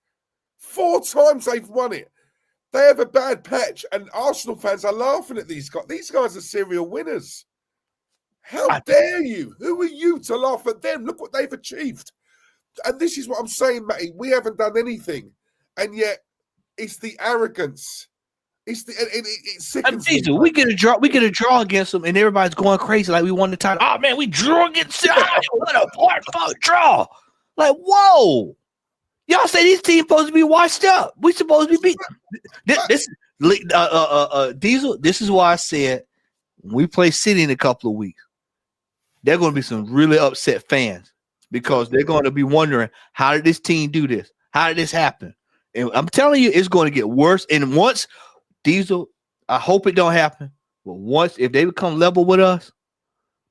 A: 4 times they've won it. They have a bad patch, and Arsenal fans are laughing at these guys. These guys are serial winners. How dare you? Who are you to laugh at them? Look what they've achieved. And this is what I'm saying, Matty. We haven't done anything, and yet it's the arrogance. It's sickens me.
B: We get a draw against them, and everybody's going crazy like we won the title. Oh man, we drew against them. What a hard-fought draw! Like, whoa. Y'all say these teams supposed to be washed up. We supposed to be beaten. Diesel. This is why I said when we play City in a couple of weeks, they're going to be some really upset fans because they're going to be wondering, how did this team do this? How did this happen? And I'm telling you, it's going to get worse. And once Diesel, I hope it don't happen. But once if they become level with us,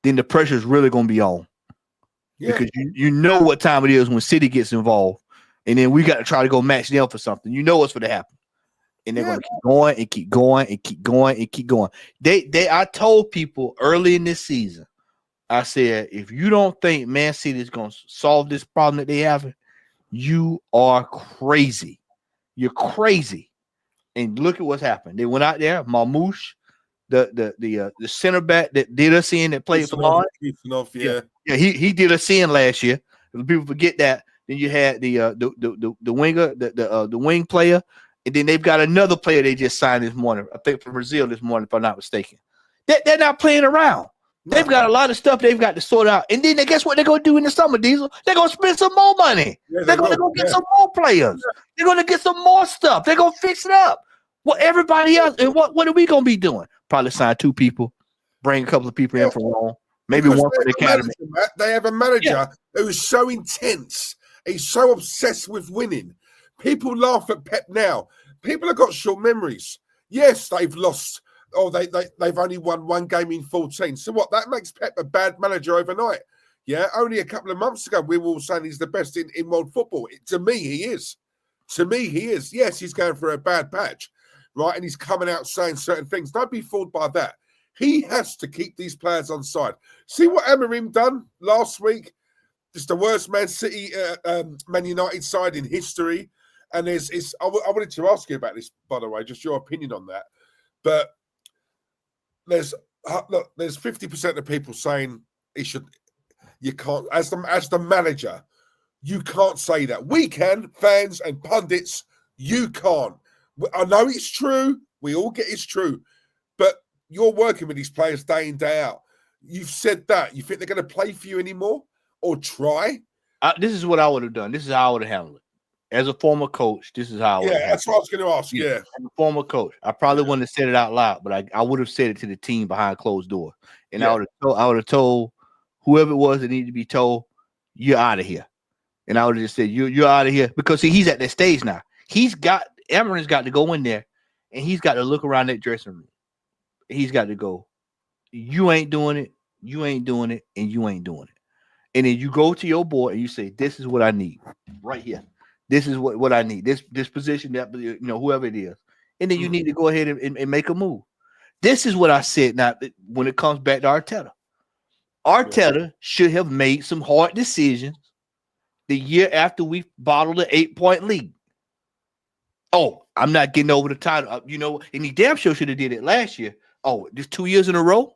B: then the pressure is really going to be on. Yeah. Because you know what time it is when City gets involved. And then we got to try to go match them for something. You know what's going to happen. And they're going to keep going and keep going and keep going and keep going. I told people early in this season, I said, if you don't think Man City is going to solve this problem that they have, you are crazy. You're crazy. And look at what's happened. They went out there, Marmouche, the center back that did us in that played for Lyon. Yeah, he did us in last year. People forget that. Then you had the winger, the wing player, and then they've got another player they just signed this morning. I think from Brazil this morning, if I'm not mistaken. They're not playing around. They've got a lot of stuff they've got to sort out. And then guess what they're going to do in the summer, Diesel? They're going to spend some more money. Yeah, they're going to go get some more players. Yeah. They're going to get some more stuff. They're going to fix it up. Well, everybody else, and what are we going to be doing? Probably sign 2 people, bring a couple of people in from Rome, maybe one for the academy.
A: They have a manager who is so intense. He's so obsessed with winning. People laugh at Pep now. People have got short memories. Yes, they've lost. Oh, they've only won 1 game in 14. So what? That makes Pep a bad manager overnight. Yeah, only a couple of months ago, we were all saying he's the best in world football. To me, he is. To me, he is. Yes, he's going for a bad patch, right? And he's coming out saying certain things. Don't be fooled by that. He has to keep these players on side. See what Amorim done last week? It's the worst Man City, Man United side in history. And I wanted to ask you about this, by the way, just your opinion on that. But there's 50% of people saying you can't, as the manager, you can't say that. We can, fans and pundits, you can't. I know it's true. We all get it's true. But you're working with these players day in, day out. You've said that. You think they're going to play for you anymore? Or try?
B: This is what I would have done. This is how I would have handled it. As a former coach, this is how I would have handled it.
A: That's what I was going to ask. Yeah.
B: As a former coach, I probably wouldn't have said it out loud, but I would have said it to the team behind closed doors. And I would have told whoever it was that needed to be told, you're out of here. And I would have just said, you're out of here. Because see, he's at that stage now. Amorim's got to go in there and he's got to look around that dressing room. He's got to go, you ain't doing it, you ain't doing it, and you ain't doing it. And then you go to your board and you say, this is what I need right here. This is what I need. This position, that, whoever it is. And then you need to go ahead and make a move. This is what I said now when it comes back to Arteta. Arteta should have made some hard decisions the year after we bottled an 8-point lead. Oh, I'm not getting over the title. And he damn sure should have did it last year. Oh, just 2 years in a row?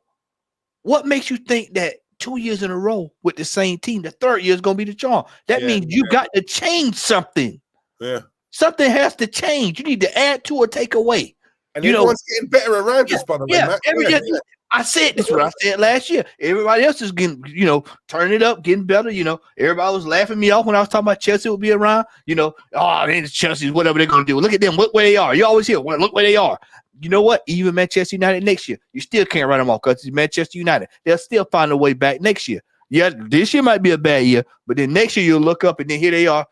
B: What makes you think that 2 years in a row with the same team, the third year is going to be the charm? That means you got to change something.
A: Yeah.
B: Something has to change. You need to add to or take away.
A: And everyone's getting better around us, by the way, Matt.
B: I said this is what I said last year. Everybody else is getting, turning it up, getting better. Everybody was laughing me off when I was talking about Chelsea would be around. It's Chelsea's whatever they're going to do. Look at them. Look where they are. You always hear, look where they are. You know what? Even Manchester United next year, you still can't write them off because it's Manchester United. They'll still find a way back next year. Yeah, this year might be a bad year, but then next year you'll look up and then here they are,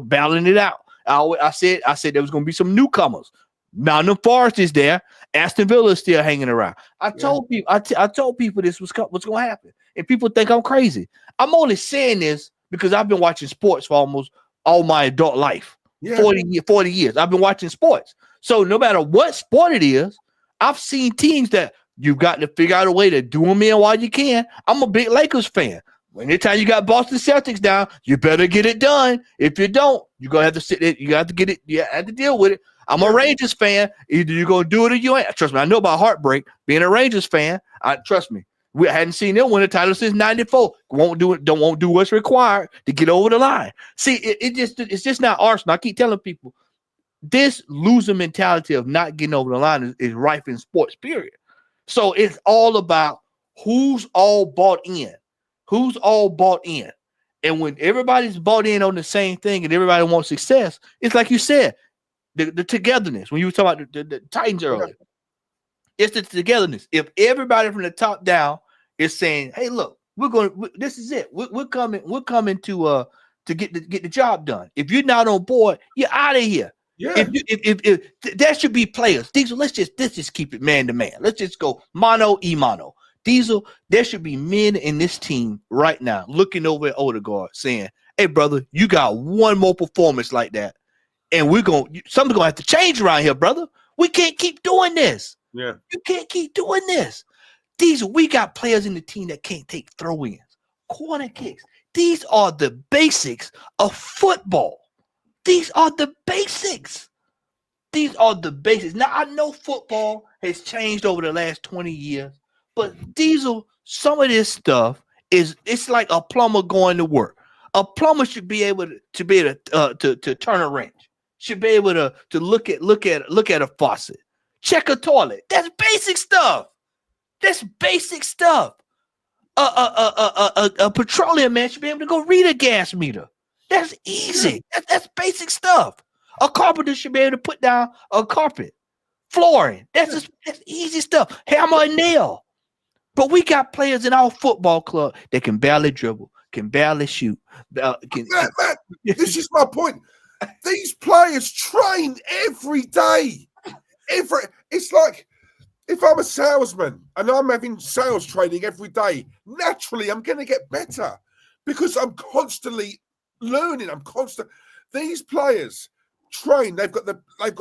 B: battling it out. I said there was going to be some newcomers. Nottingham Forest is there. Aston Villa is still hanging around. I told people this was what's going to happen, and people think I'm crazy. I'm only saying this because I've been watching sports for almost all my adult life. 40 years. I've been watching sports. So no matter what sport it is, I've seen teams that you've got to figure out a way to do them in while you can. I'm a big Lakers fan. Anytime you got Boston Celtics down, you better get it done. If you don't, you're going to have to sit there. You have to get it. You have to deal with it. I'm a Rangers fan. Either you're going to do it or you ain't. Trust me, I know about heartbreak. Being a Rangers fan, trust me. We hadn't seen them win a title since '94. Won't do what's required to get over the line. See, it's just not Arsenal. I keep telling people this loser mentality of not getting over the line is rife in sports, period. So it's all about who's all bought in. Who's all bought in. And when everybody's bought in on the same thing and everybody wants success, it's like you said, the togetherness. When you were talking about the Titans earlier, it's the togetherness. If everybody from the top down is saying, "Hey, look, this is it. We're coming to get the job done." If you're not on board, you're out of here. Yeah. If that should be players. Diesel, let's just keep it man to man. Let's just go mano y mano. Diesel, there should be men in this team right now looking over at Odegaard saying, "Hey, brother, you got one more performance like that, and something's gonna have to change around here, brother. We can't keep doing this.
A: Yeah,
B: you can't keep doing this." Diesel, we got players in the team that can't take throw-ins, corner kicks. These are the basics of football. These are the basics. These are the basics. Now, I know football has changed over the last 20 years, but Diesel, some of this stuff it's like a plumber going to work. A plumber should be able to turn a wrench. Should be able to look at a faucet, check a toilet. That's basic stuff. That's basic stuff. A petroleum man should be able to go read a gas meter. That's easy. That's basic stuff. A carpenter should be able to put down a carpet, flooring. That's easy stuff. Hammer and nail. But we got players in our football club that can barely dribble, can barely shoot.
A: Matt, this is my point. These players train every day. It's like if I'm a salesman and I'm having sales training every day, naturally I'm going to get better because I'm constantly learning. These players train. They've got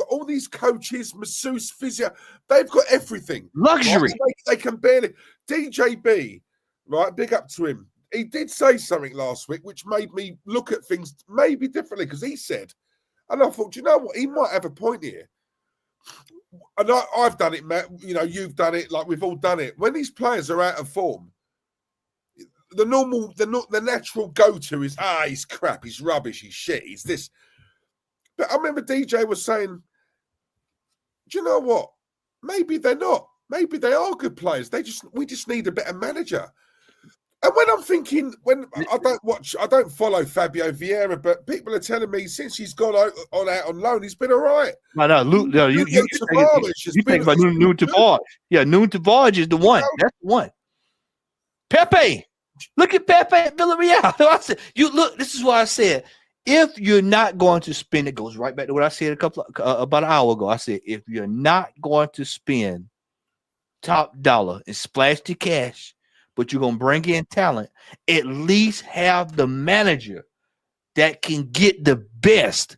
A: all these coaches, masseuse, physio. They've got everything.
B: Luxury.
A: Right? They can barely. DJB, right? Big up to him. He did say something last week which made me look at things maybe differently because he said, and I thought, you know what? He might have a point here. And I've done it, Matt. You know, you've done it. Like we've all done it. When these players are out of form, the natural go-to is, he's crap, he's rubbish, he's shit, he's this. But I remember DJ was saying, do you know what? Maybe they're not. Maybe they are good players. We just need a better manager. And when I'm thinking, I don't follow Fabio Vieira, but people are telling me since he's gone out on loan, he's been all right.
B: No, you think about Nuno Tavares. Yeah, Nuno Tavares is the one. That's the one. Pepe. Look at Pepe at Villarreal. I said, this is why I said, if you're not going to spend, it goes right back to what I said about an hour ago. I said, if you're not going to spend top dollar and splash the cash, but you're going to bring in talent, at least have the manager that can get the best.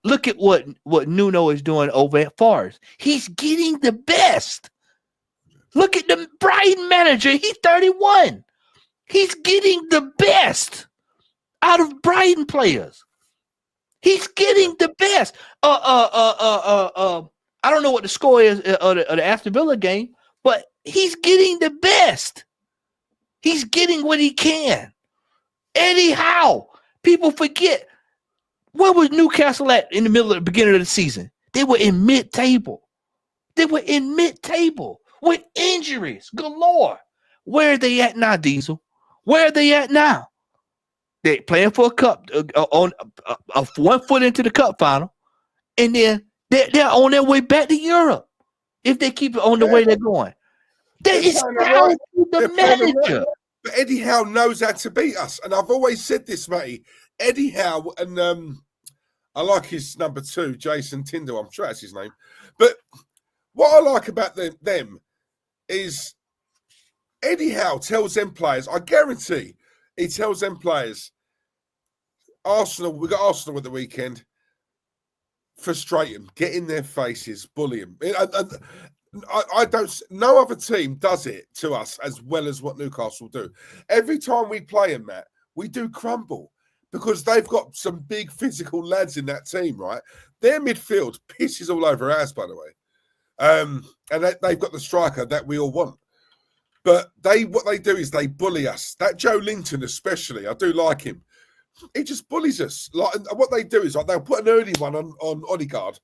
B: Look at what Nuno is doing over at Forest. He's getting the best. Look at the Brighton manager. He's 31. He's getting the best out of Brighton players. He's getting the best. I don't know what the score is of the Aston Villa game, but he's getting the best. He's getting what he can. Eddie Howe. People forget. Where was Newcastle at in the beginning of the season? They were in mid-table. With injuries galore. Where are they at now, Diesel? Where are they at now? They're playing for a cup, on 1 foot into the cup final, and then they're on their way back to Europe. If they keep it on the way they're going, that is down to the manager.
A: But Eddie Howe knows how to beat us. And I've always said this, Matty. Eddie Howe and I like his number 2, Jason Tyndall. I'm sure that's his name. But what I like about them is Eddie Howe tells them players, I guarantee he tells them players, Arsenal, we got Arsenal at the weekend, frustrate them, get in their faces, bully them. I don't, no other team does it to us as well as what Newcastle do. Every time we play them, Matt, we do crumble because they've got some big physical lads in that team, right? Their midfield pisses all over ours, by the way. And they've got the striker that we all want. But what they do is they bully us. That Joe Linton especially, I do like him. He just bullies us. Like, and what they do is like they'll put an early one on Odegaard,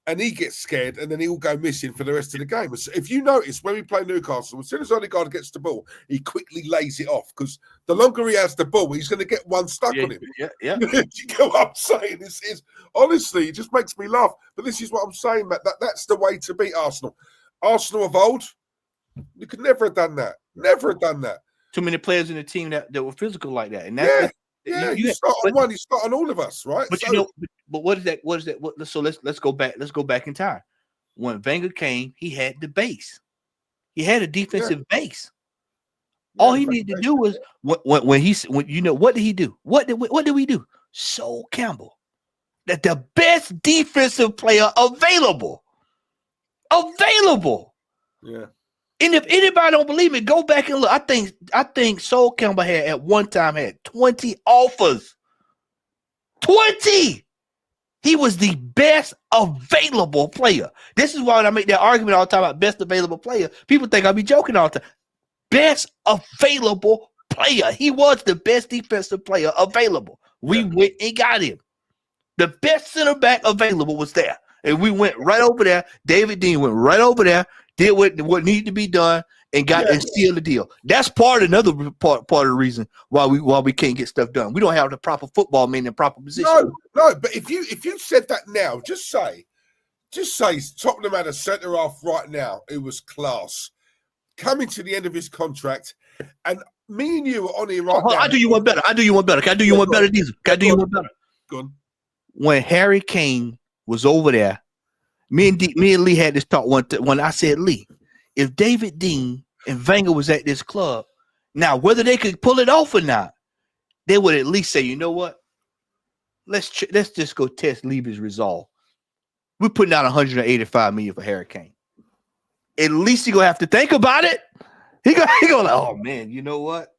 A: and he gets scared, and then he'll go missing for the rest of the game. If you notice, when we play Newcastle, as soon as Odegaard gets the ball, he quickly lays it off because the longer he has the ball, he's going to get one stuck on him.
B: Yeah.
A: You know what I'm saying? It's honestly, it just makes me laugh. But this is what I'm saying, Matt. That's the way to beat Arsenal. Arsenal of old, you could never have done that. Never have done that.
B: Too many players in the team that were physical like that, and
A: you start on one, you start on all of us, right?
B: But but what is that? What is that? So let's go back. Let's go back in time. When Wenger came, he had the base. He had a defensive base. All he needed to do was when what did he do? What did we do? Sol Campbell, that the best defensive player available.
A: Yeah.
B: And if anybody don't believe me, go back and look. I think Sol Campbell at one time had 20 offers. 20. He was the best available player. This is why when I make that argument all the time about best available player, people think I be joking all the time. Best available player. He was the best defensive player available. We went and got him. The best center back available was there. And we went right over there. David Dean went right over there, did what needed to be done, and and sealed the deal. That's another part of the reason why we can't get stuff done. We don't have the proper football man in proper position.
A: No. But if you said that now, just say Tottenham had a centre half right now. It was class. Coming to the end of his contract, and me and you are on here right now.
B: I do you one better. Can I do you one better, Diesel? Can I do you one better?
A: Go on.
B: When Harry Kane was over there, me and Lee had this talk when I said, Lee, if David Dean and Wenger was at this club, now whether they could pull it off or not, they would at least say, you know what? Let's just go test Levy's resolve. We're putting out $185 million for Harry Kane. At least he gonna have to think about it. He gonna like, oh man, you know what?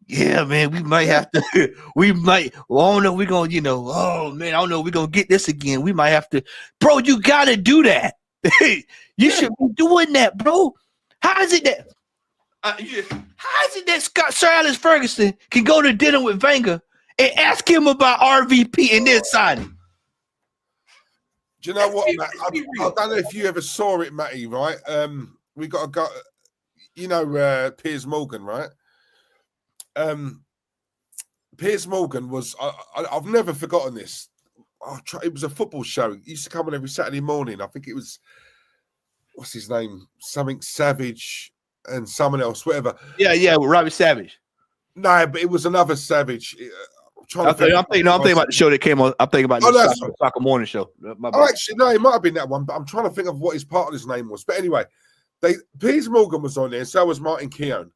B: Yeah, man, we might have to. I don't know. We're gonna, oh man, I don't know. We're gonna get this again. We might have to, bro. You gotta do that. You should be doing that, bro. How is it that Sir Alex Ferguson can go to dinner with Wenger and ask him about RVP and then sign him?
A: Do you know what, Matt? I don't know if you ever saw it, Matty. Right? We got a guy, Piers Morgan, right? Piers Morgan was. I've never forgotten this. It was a football show. It used to come on every Saturday morning. I think it was, what's his name? Something Savage and someone else, whatever.
B: Yeah, Robbie Savage.
A: No, but it was another Savage.
B: I'm thinking about the show that came on. I'm thinking about the soccer morning show.
A: Actually, no, it might have been that one, but I'm trying to think of what his partner's name was. But anyway, Piers Morgan was on there, and so was Martin Keown,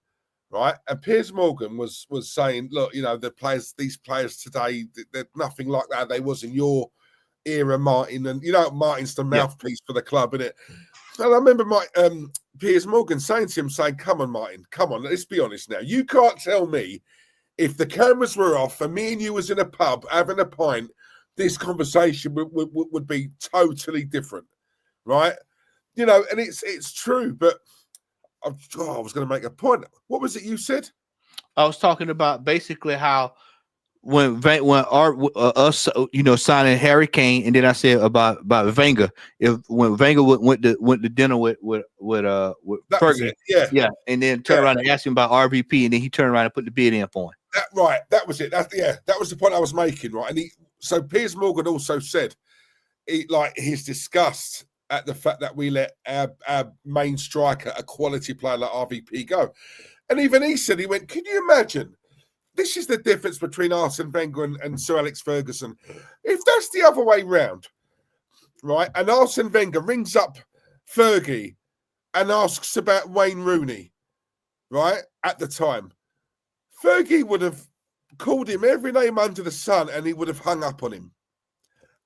A: right? And Piers Morgan was saying, look, these players today, they're nothing like that they was in your era, Martin. And Martin's the mouthpiece for the club, isn't it? And I remember Piers Morgan saying to him, come on, Martin, come on, let's be honest now. You can't tell me if the cameras were off and me and you was in a pub having a pint, this conversation would be totally different, right? And it's true, but I was going to make a point. What was it you said?
B: I was talking about basically how when us signing Harry Kane, and then I said about Wenger. When Wenger went to dinner with Ferguson, and then turned around and asked him about RVP, and then he turned around and put the bid in for him.
A: That was it. That was the point I was making, right? And so Piers Morgan also said, he's disgust at the fact that we let our main striker, a quality player like RVP, go. And even he said, he went, can you imagine? This is the difference between Arsene Wenger and Sir Alex Ferguson. If that's the other way round, right, and Arsene Wenger rings up Fergie and asks about Wayne Rooney, right, at the time, Fergie would have called him every name under the sun and he would have hung up on him.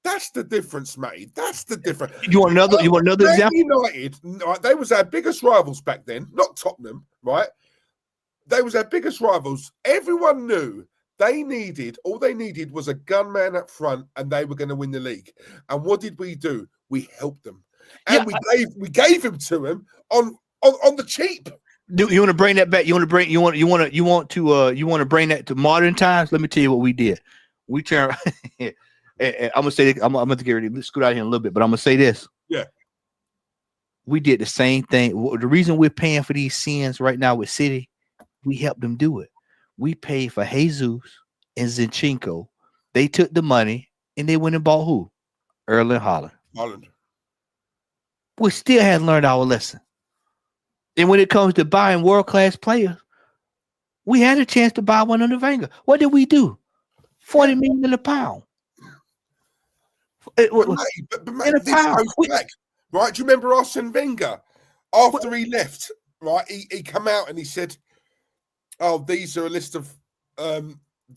A: That's the difference, Matty. That's the difference.
B: You want another example?
A: United, right, they was our biggest rivals back then, not Tottenham, right? They was our biggest rivals. Everyone knew all they needed was a gunman up front and they were going to win the league. And what did we do? We helped them. And we gave him to him on the cheap.
B: Do you want to bring that back? You want to bring that to modern times? Let me tell you what we did. We turned I'm gonna say this, I'm gonna get ready to scoot out here in a little bit, but I'm gonna say this.
A: Yeah.
B: We did the same thing. The reason we're paying for these sins right now with City, we helped them do it. We paid for Jesus and Zinchenko. They took the money and they went and bought who? Erling Haaland. We still hadn't learned our lesson. And when it comes to buying world-class players, we had a chance to buy one under Wenger. What did we do? 40 million a pound.
A: But mate, this goes back, right? Do you remember Arsene Wenger? After he left, right, he come out and he said, oh, these are a list of,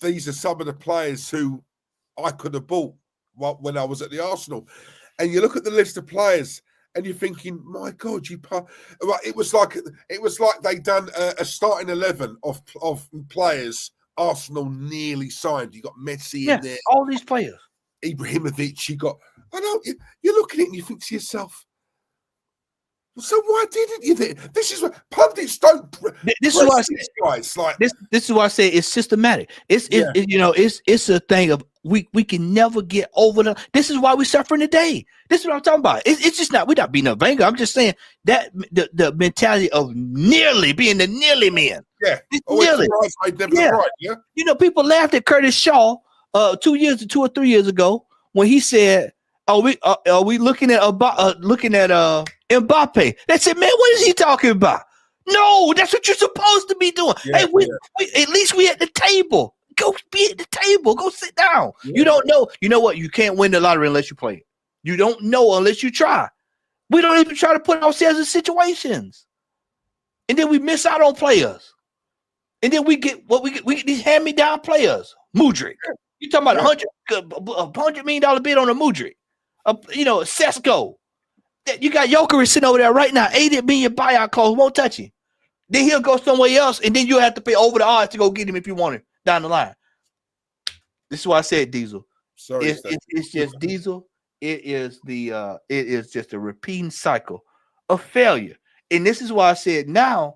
A: these are some of the players who I could have bought when I was at the Arsenal. And you look at the list of players and you're thinking, my God, it was like they done a starting 11 of players Arsenal nearly signed. You got Messi in there.
B: All these players.
A: Ibrahimovic, you look at it and you think to yourself, so why didn't you? This is what pundits don't.
B: This is why I say,
A: guys, like
B: this is why I say it's systematic. It's a thing of we can never get over the. This is why we're suffering today. This is what I'm talking about. It's just not. We're not being a Wenger. I'm just saying that the mentality of nearly being the nearly man.
A: Yeah,
B: nearly.
A: Right, yeah.
B: You know, people laughed at Curtis Shaw 2 or 3 years ago when he said, are we looking at Mbappe? They said, man, what is he talking about? No, that's what you're supposed to be doing. Hey, we at least we at the table. Go be at the table. Go sit down. Yeah. You don't know. You know what? You can't win the lottery unless you play it. You don't know unless you try. We don't even try to put ourselves in situations. And then we miss out on players. And then we get these hand-me-down players. Mudryk. You talking about $100 million bid on a Mudryk. Sesko. You got Jokeris sitting over there right now. 80 million buyout clause, won't touch him. Then he'll go somewhere else, and then you'll have to pay over the odds to go get him if you want him down the line. This is why I said Diesel.
A: Sorry,
B: it's just Diesel. It is just a repeating cycle of failure. And this is why I said now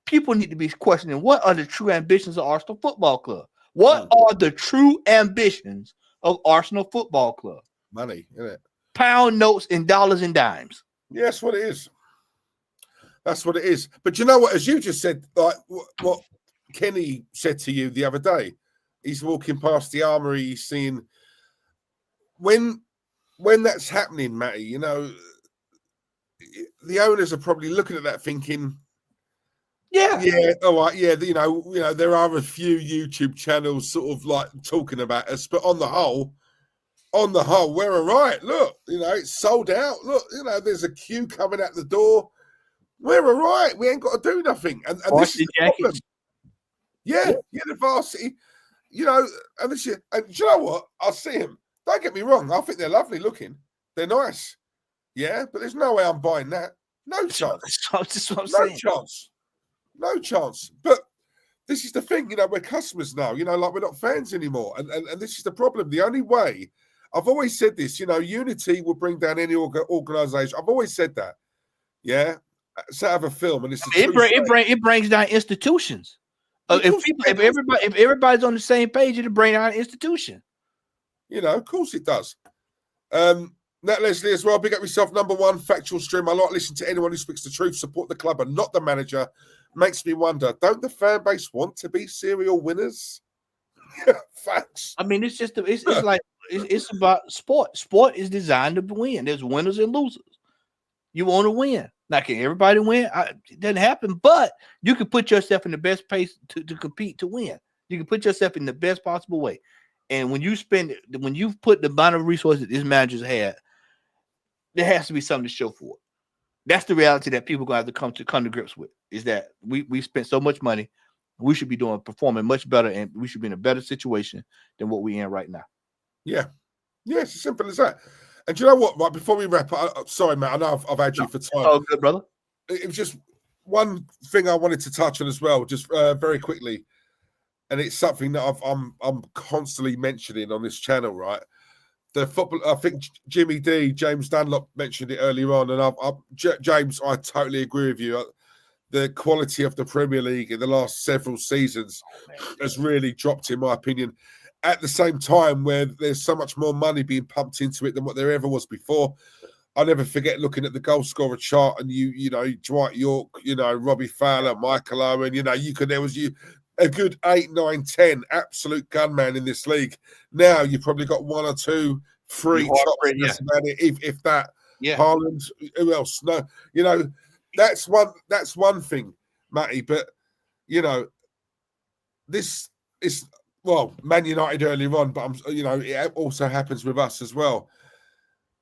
B: people need to be questioning what are the true ambitions of Arsenal Football Club? What are the true ambitions of Arsenal Football Club?
A: Money, isn't it?
B: Pound notes and dollars and dimes.
A: Yeah, that's what it is. That's what it is. But you know what? As you just said, like what Kenny said to you the other day, he's walking past the armory, he's seeing when that's happening, Matty, you know, the owners are probably looking at that thinking, all right, you know, there are a few YouTube channels sort of like talking about us, but on the whole, we're all right. Look, you know, it's sold out. Look, you know, there's a queue coming out the door. We're all right. We ain't got to do nothing. And this is the problem. Yeah, the varsity. You know, and this is, and do you know what? I'll see him. Don't get me wrong. I think they're lovely looking. They're nice. Yeah, but there's no way I'm buying that. No chance.
B: That's what I'm saying.
A: No chance. But this is the thing, you know, we're customers now, you know, like we're not fans anymore. And this is the problem. The only way, I've always said this, you know, unity will bring down any organization. I've always said that. Yeah. So I have a film, and
B: it brings down institutions. If everybody's on the same page, it'll bring down an institution.
A: You know, of course it does. Nat Leslie as well. Big up yourself. Number one, factual stream. I like listening to anyone who speaks the truth. Support the club and not the manager. Makes me wonder, don't the fan base want to be serial winners? Facts.
B: I mean, it's just it's about sport. Sport is designed to win. There's winners and losers. You want to win. Now, can everybody win? It doesn't happen, but you can put yourself in the best place to compete to win. You can put yourself in the best possible way. And when you put the amount of resources this manager's had, there has to be something to show for it. That's the reality that people are going to have to come to grips with, is that we spent so much money. We should be performing much better, and we should be in a better situation than what we're in right now.
A: Yeah. Yeah, it's as simple as that. And do you know what? Right before we wrap up, sorry, Matt, I know I've had you for time.
B: Oh, good, brother.
A: It was just one thing I wanted to touch on as well, just very quickly, and it's something that I'm constantly mentioning on this channel, right? The football. I think James Dunlop mentioned it earlier on, and James, I totally agree with you. The quality of the Premier League in the last several seasons has really dropped, in my opinion. At the same time, where there's so much more money being pumped into it than what there ever was before. I'll never forget looking at the goal scorer chart, and you know, Dwight York, Robbie Fowler, Michael Owen, there was a good 8, 9, 10 absolute gunman in this league. Now you've probably got 1 or 2, 3 chops, if that.
B: Yeah.
A: Haaland, who else? No, that's one thing, Matty. But this is Man United earlier on, but it also happens with us as well.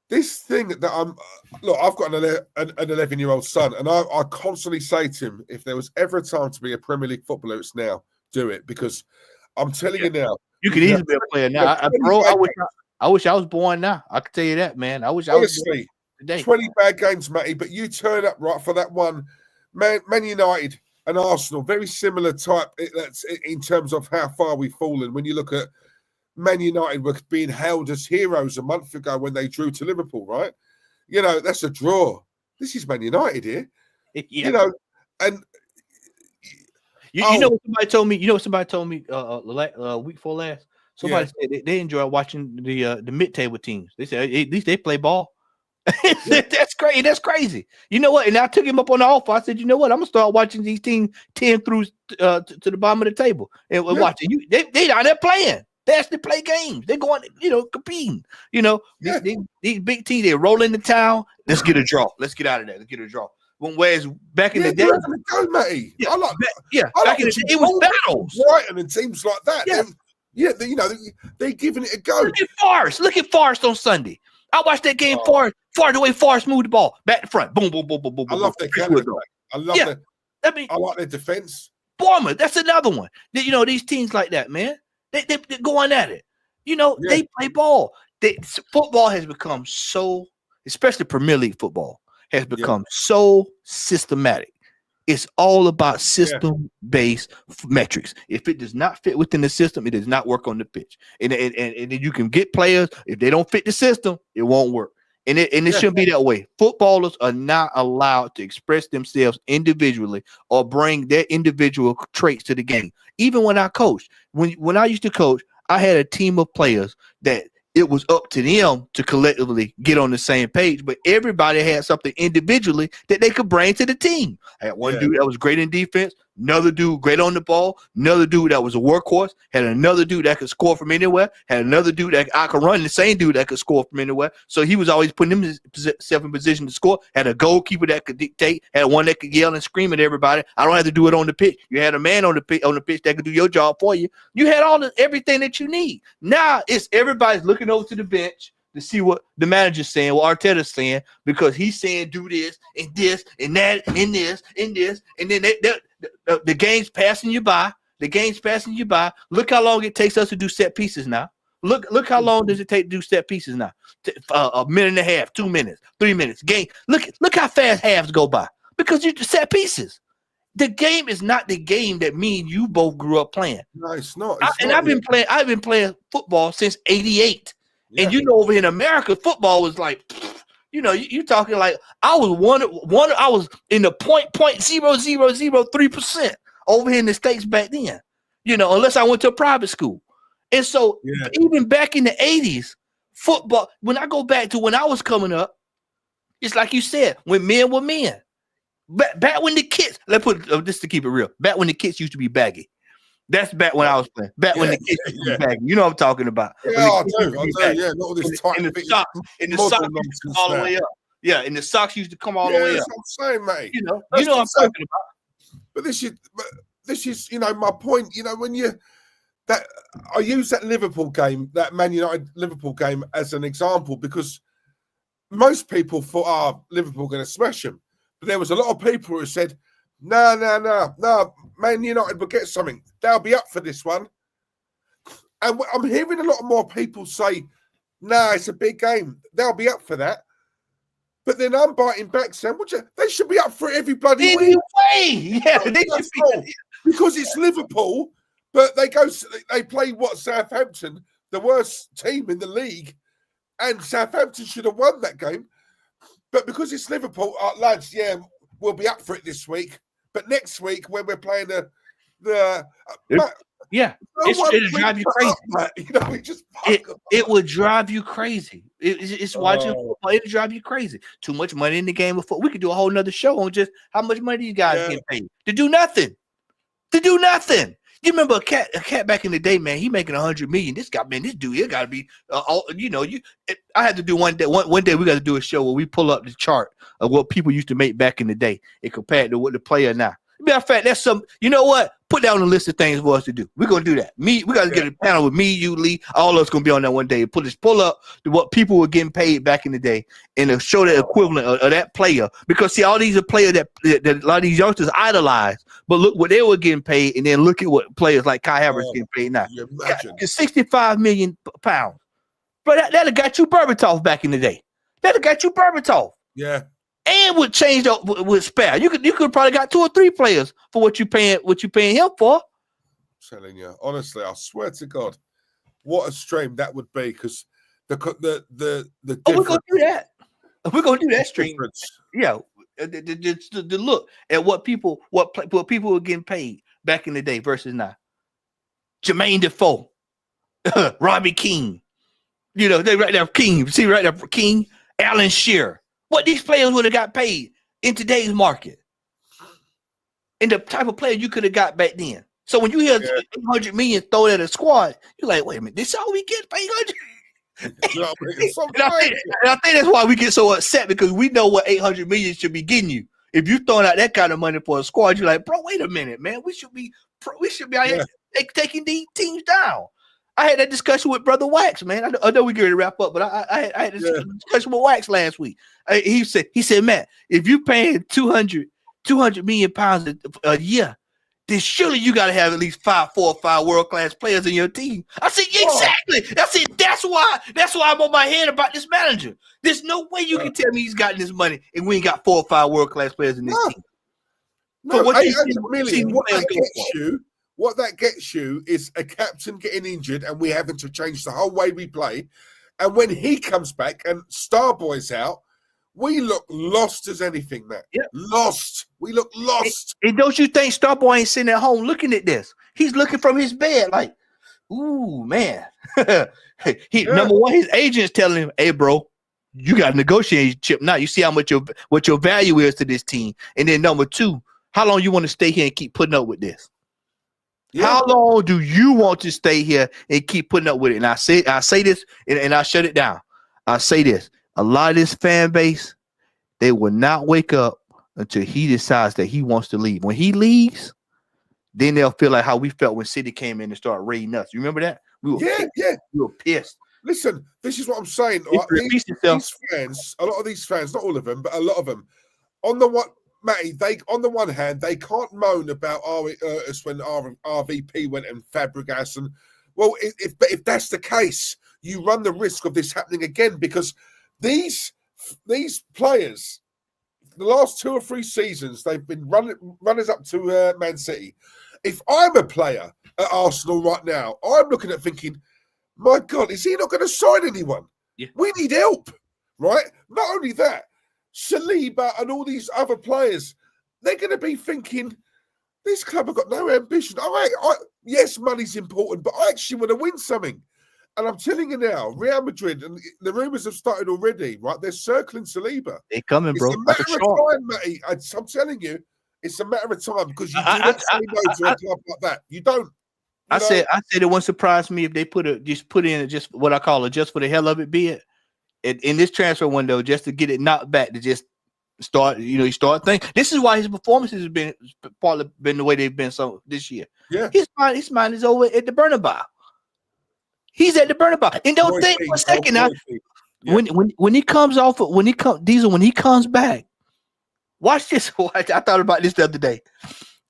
A: This thing that I've got an 11-year-old son, and I constantly say to him, if there was ever a time to be a Premier League footballer, it's now. Do it, because I'm telling you now,
B: you could easily be a player now. I wish I was born now. I can tell you that, man. I wish I was born today. 20
A: bad games, Matty, but you turn up right for that one. Man United and Arsenal, very similar type. That's in terms of how far we've fallen. When you look at Man United, were being hailed as heroes a month ago when they drew to Liverpool, right? That's a draw. This is Man United here.
B: Yeah.
A: And
B: you know what somebody told me? You know what somebody told me week before last? Somebody said they enjoy watching the mid-table teams. They said at least they play ball. That's crazy. That's crazy. You know what? And I took him up on the offer. I said, you know what? I'm gonna start watching these teams 10 through to the bottom of the table and watching you. They down there playing. They actually play games. They're going, competing. These big teams, they roll in the town. Let's get a draw. Let's get out of there. Let's get a draw. Whereas back in the day,
A: go, Matty.
B: I like back in the day, it was battles.
A: Brighton and teams like that.
B: Yeah.
A: They're giving it a go.
B: Look at Forrest on Sunday. I watched that game. Forrest, the way Forrest moved the ball back to front. Boom, boom, boom, boom, boom.
A: I love their counter. I love I like their defense.
B: Bournemouth, that's another one. These teams like that, man. They're going at it. They play ball. Football has become so, especially Premier League football, has become so systematic. It's all about system-based metrics. If it does not fit within the system, it does not work on the pitch. And you can get players, if they don't fit the system, it won't work. And it shouldn't be that way. Footballers are not allowed to express themselves individually or bring their individual traits to the game. Even when I coached, when I used to coach, I had a team of players that it was up to them to collectively get on the same page, but everybody had something individually that they could bring to the team. I had one dude that was great in defense, another dude great on the ball, another dude that was a workhorse, had another dude that could score from anywhere, had another dude that I could run, the same dude that could score from anywhere. So he was always putting himself in position to score, had a goalkeeper that could dictate, had one that could yell and scream at everybody. I don't have to do it on the pitch. You had a man on the pitch that could do your job for you. You had everything that you need. Now it's everybody's looking over to the bench to see what the manager's saying, what Arteta's saying, because he's saying do this and this and that and this and this, and then the game's passing you by. The game's passing you by. Look how long it takes us to do set pieces now. Look how long does it take to do set pieces now? A minute and a half, 2 minutes, 3 minutes. Game. Look how fast halves go by because you set pieces. The game is not the game that me and you both grew up playing.
A: No, it's not.
B: I've been playing football since '88. Yeah. And over in America, football was like, you're talking like I was one. I was in the 0.0003% over here in the States back then. Unless I went to a private school. And so even back in the '80s, football. When I go back to when I was coming up, it's like you said, when men were men. Back when the kids, just to keep it real, back when the kids used to be baggy. That's back when I was playing. Back when the kids used to be baggy. You know what I'm talking about.
A: Yeah, I do. Yeah, not all this tight
B: in the socks all the way up. Yeah, and the socks used to come all the way
A: that's
B: up.
A: what I'm saying, mate.
B: You know
A: That's
B: what I'm
A: saying.
B: talking about.
A: But this is, my point. When that I use that Liverpool game, that Man United Liverpool game, as an example because most people thought, Liverpool going to smash them, but there was a lot of people who said, no, Man United will get something. They'll be up for this one. And I'm hearing a lot more people say, nah, it's a big game. They'll be up for that. But then I'm biting back saying, they should be up for it every bloody week.
B: Anyway, yeah, they should be.
A: Because it's Liverpool, but they play Southampton, the worst team in the league, and Southampton should have won that game. But because it's Liverpool, lads, we'll be up for it this week. But next week, when we're playing
B: it'll drive you crazy. It would drive you crazy. It's watching football. It'll drive you crazy. Too much money in the game of football. We could do a whole nother show on just how much money these guys get paid to do nothing. You remember a cat back in the day, man? He making 100 million. This dude, it got to be. I had to do one day. One day we got to do a show where we pull up the chart of what people used to make back in the day and compare it to what the player now. Matter of fact, that's some. You know what? Put down a list of things for us to do. We're gonna do that. We got to get a panel with me, you, Lee. All of us gonna be on that one day. Pull up to what people were getting paid back in the day, and show the equivalent of that player. Because see, all these are players that a lot of these youngsters idolize. But look what they were getting paid, and then look at what players like Kai Havertz getting paid now. It's 65 million pounds. But that'd have got you Berbatov back in the day. That'd have got you Berbatov.
A: Yeah.
B: And would change up with spare. You could probably got 2 or 3 players for what you paying him for.
A: I'm telling you, honestly, I swear to God, what a stream that would be. Because the
B: we're gonna do that. We're gonna do that stream. Yeah, the look at what people were getting paid back in the day versus now. Jermaine Defoe, Robbie King, they right there. King, see right there, King, Alan Shearer. What these players would have got paid in today's market, and the type of player you could have got back then. So when you hear 800 million thrown at a squad, you're like, wait a minute, this all we get paid? And I think that's why we get so upset, because we know what 800 million should be getting you. If you're throwing out that kind of money for a squad, you're like, bro, wait a minute, man, we should be out here taking these teams down. I had that discussion with Brother Wax, man. I know we get ready to wrap up, but I had this discussion with Wax last week. He said, Matt, if you're paying 200 million pounds a year, then surely you got to have at least 4 or 5 world-class players in your team. I said, exactly. I said, that's why I'm on my head about this manager. There's no way you can tell me he's gotten this money and we ain't got 4 or 5 world-class players in this team.
A: No, 800 million, what that gets you is a captain getting injured and we having to change the whole way we play. And when he comes back and Starboy's out, we look lost as anything, Matt. Yep. Lost. We look lost.
B: And don't you think Starboy ain't sitting at home looking at this? He's looking from his bed like, ooh, man. Number one, his agent's telling him, hey, bro, you got a negotiating chip now. You see how much what your value is to this team. And then number 2, how long you want to stay here and keep putting up with this? Yeah. How long do you want to stay here and keep putting up with it? And I say this and I shut it down. I say this. A lot of this fan base, they will not wake up until he decides that he wants to leave. When he leaves, then they'll feel like how we felt when City came in and started raiding us. You remember that? We were pissed.
A: Listen, this is what I'm saying. These fans, a lot of these fans, not all of them, but a lot of them, on the one hand, they can't moan about us when RVP went and Fabregas, and well, if that's the case, you run the risk of this happening again, because these players, the last 2 or 3 seasons, they've been runners up to Man City. If I'm a player at Arsenal right now, I'm looking at thinking, my God, is he not going to sign anyone? Yeah. We need help, right? Not only that, Saliba and all these other players, they're going to be thinking, this club have got no ambition. Yes, money's important, but I actually want to win something. And I'm telling you now, Real Madrid, and the rumours have started already, right? They're circling Saliba.
B: They're coming, bro.
A: It's a matter of time, Matty. I'm telling you, it's a matter of time, because you do not say no to a club like that. You don't.
B: I said it wouldn't surprise me if they just put in just what I call it, just for the hell of it bid. in this transfer window just to get it knocked back to just start. You start thinking. This is why his performances have been partly been the way they've been so this year.
A: Yeah,
B: his mind is over at the Bernabeu. He's at the Bernabeu, and don't think for a second now. Yeah. When he comes off, Diesel, when he comes back, watch this. I thought about this the other day.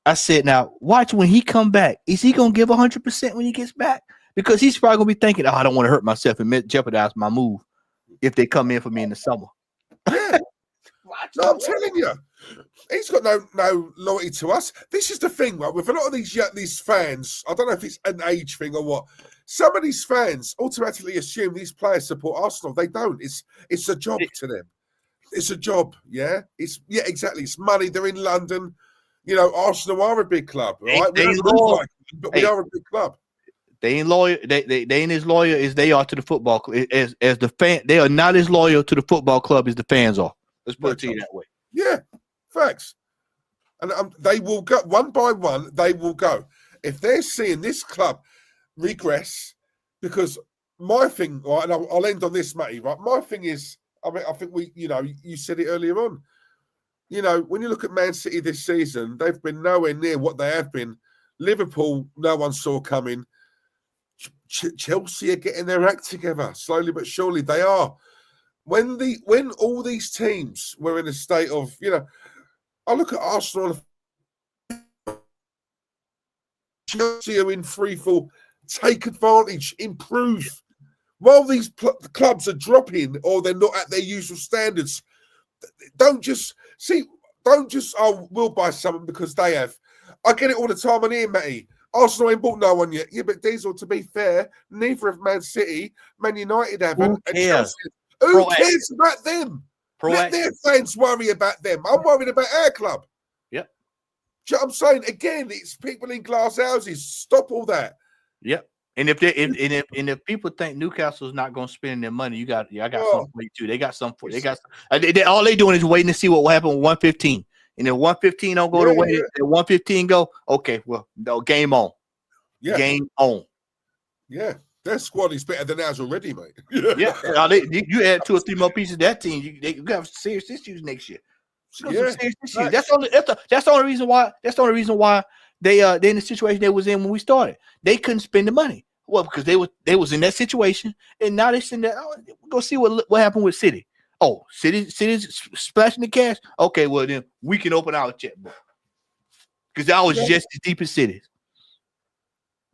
B: I said, now watch when he come back. Is he gonna give 100% when he gets back? Because he's probably gonna be thinking, I don't want to hurt myself and jeopardize my move if they come in for me in the summer.
A: Yeah, no, I'm telling you, he's got no loyalty to us. This is the thing, right? With a lot of these fans, I don't know if it's an age thing or what. Some of these fans automatically assume these players support Arsenal. They don't. It's a job to them. It's a job. Yeah. Exactly. It's money. They're in London. Arsenal are a big club, right? We don't move like them, but we are a big club.
B: They ain't loyal. They ain't as loyal as they are to the football club. As the fan, they are not as loyal to the football club as the fans are. Let's put it to you that way.
A: Yeah, facts. And they will go one by one. They will go if they're seeing this club regress. Because my thing, right, and I'll end on this, Matty. Right, my thing is, I think you said it earlier on. When you look at Man City this season, they've been nowhere near what they have been. Liverpool, no one saw coming. Chelsea are getting their act together slowly but surely. They are. When all these teams were in a state of, I look at Arsenal, Chelsea are in free fall. Take advantage, improve. While these clubs are dropping or they're not at their usual standards, don't just, we'll buy something because they have. I get it all the time on here, Matty. Arsenal ain't bought no one yet. Yeah, but Diesel, to be fair, neither have Man City, Man United haven't. Who cares about them? Let their fans worry about them. I'm worried about our club.
B: Yep.
A: Do you know what I'm saying? Again, it's people in glass houses. Stop all that.
B: Yep. And if people think Newcastle's not going to spend their money, I got something for you too. They got something for you. All they doing is waiting to see what will happen with 115. And if 115 don't go the way that 115 go, okay, well, no, game on. Yeah. Game on.
A: Yeah. Their squad is better than ours already, mate.
B: Yeah. You add 2 or 3 more pieces to that team, they have serious issues next year.
A: Yeah.
B: That's the only reason why. That's the only reason why they're in the situation they was in when we started. They couldn't spend the money. Well, because they was in that situation, and now they're saying that go see what happened with City. Oh, City's splashing the cash. Okay, well then we can open our checkbook because that was just as deep as City's.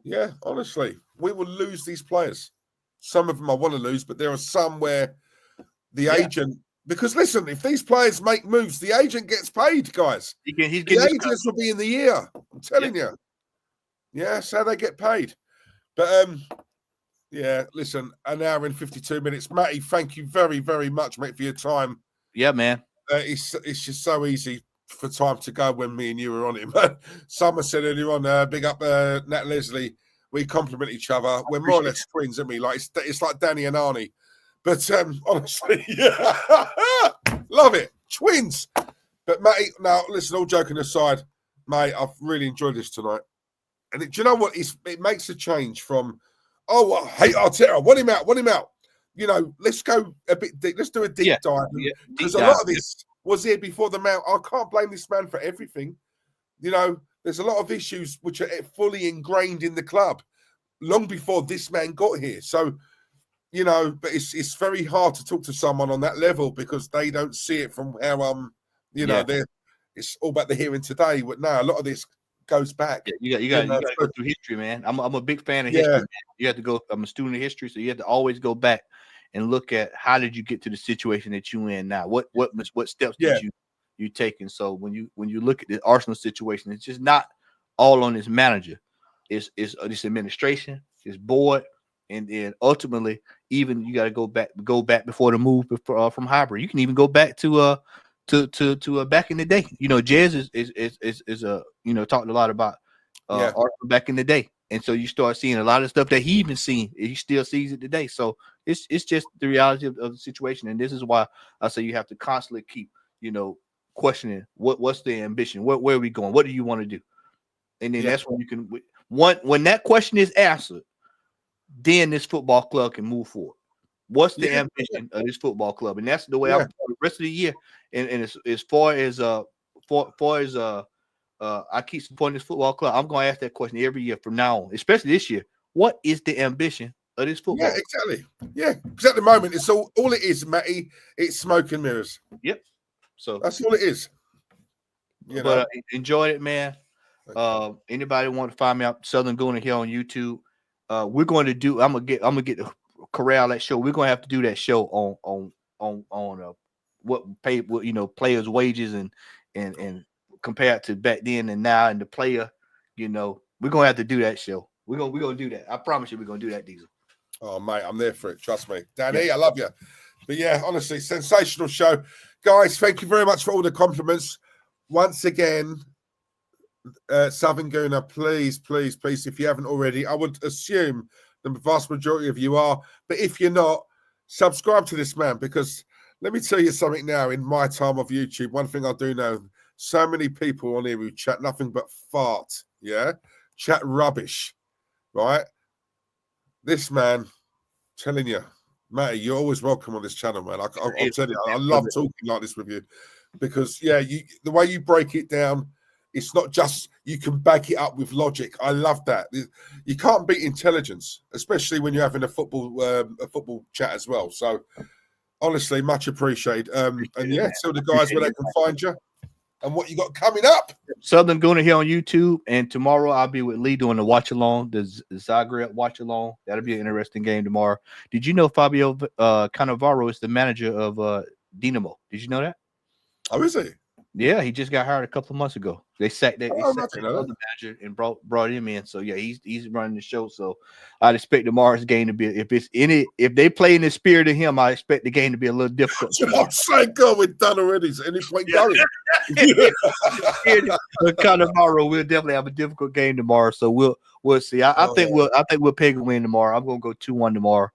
A: Yeah, honestly, we will lose these players. Some of them I want to lose, but there are some where the agent. Because listen, if these players make moves, the agent gets paid, guys. The agents will be in the ear. I'm telling you. Yeah, that's how they get paid. But listen, an hour and 52 minutes. Matty, thank you very, very much, mate, for your time.
B: Yeah, man.
A: It's just so easy for time to go when me and you were on it, man. Someone said earlier on, big up Nat Leslie. We compliment each other. We're more or less twins, aren't we? Like it's like Danny and Arnie. But honestly, love it. Twins. But, Matty, now, listen, all joking aside, mate, I've really enjoyed this tonight. And do you know what? It makes a change from, I hate Arteta. Want him out. Let's go a bit deep. Let's do a deep dive. Because a lot of this was here before the mount. I can't blame this man for everything. There's a lot of issues which are fully ingrained in the club long before this man got here. So, but it's very hard to talk to someone on that level because they don't see it from how it's all about the here and today. But no, a lot of this goes back.
B: Yeah, you got to go through history, man. I'm a big fan of history. Man. You have to go. I'm a student of history, so you have to always go back and look at how did you get to the situation that you in now? What steps did you take? And so when you look at the Arsenal situation, it's just not all on this manager. It's this administration, this board. And then ultimately, even you got to go back before the move from Highbury. You can even go back to back in the day. Jez is talked a lot about Arsenal back in the day, and so you start seeing a lot of stuff that he even seen. He still sees it today. So it's just the reality of the situation, and this is why I say you have to constantly keep questioning what's the ambition, where are we going, what do you want to do, and then that's when you can when that question is answered. Then this football club can move forward. What's the
A: Yeah.
B: ambition of this football club? And that's the way
A: Yeah.
B: I'm the rest of the year. And as far as I keep supporting this football club, I'm going to ask that question every year from now on, especially this year. What is the ambition of this football?
A: Yeah, exactly. Yeah, because at the moment it's all it is, Matty. It's smoke and mirrors.
B: Yep. So
A: that's all it is. You know?
B: Enjoyed it, man. Anybody want to find me out Southern Gooner here on YouTube? We're going to do. I'm gonna get the corral that show. We're going to have to do that show on what pay players' wages and compared to back then and now and the player. We're gonna have to do that show. We're gonna do that. I promise you, we're gonna do that, Diesel.
A: Oh, mate, I'm there for it. Trust me, Danny. Yeah. I love you. But yeah, honestly, sensational show, guys. Thank you very much for all the compliments. Once again, Southern Gooner, please, if you haven't already, I would assume the vast majority of you are. But if you're not, subscribe to this man, because let me tell you something now. In my time of YouTube, one thing I do know: so many people on here who chat nothing but fart. Yeah, chat rubbish. Right? This man, telling you, Matty, you're always welcome on this channel, man. I'll tell you, I love talking like this with you, because the way you break it down, it's not just you can back it up with logic. I love that. You can't beat intelligence, especially when you're having a football chat as well. So honestly, much appreciated. And yeah, tell the guys where they can find you and what you got coming up.
B: Southern Gooner here on YouTube, and tomorrow I'll be with Lee doing the watch along, the Zagreb watch along. That'll be an interesting game tomorrow. Did you know Fabio Cannavaro is the manager of Dinamo? Did you know that?
A: Oh, is he?
B: Yeah, he just got hired a couple of months ago. They sacked the
A: other
B: manager and brought him in. So yeah, he's running the show. So I'd expect tomorrow's game to be, if they play in the spirit of him, I expect the game to be a little difficult.
A: I'm saying, God, we're done already. So any point going?
B: Tomorrow we'll definitely have a difficult game tomorrow. So we'll see. I think we'll peg a win tomorrow. I'm gonna go 2-1 tomorrow,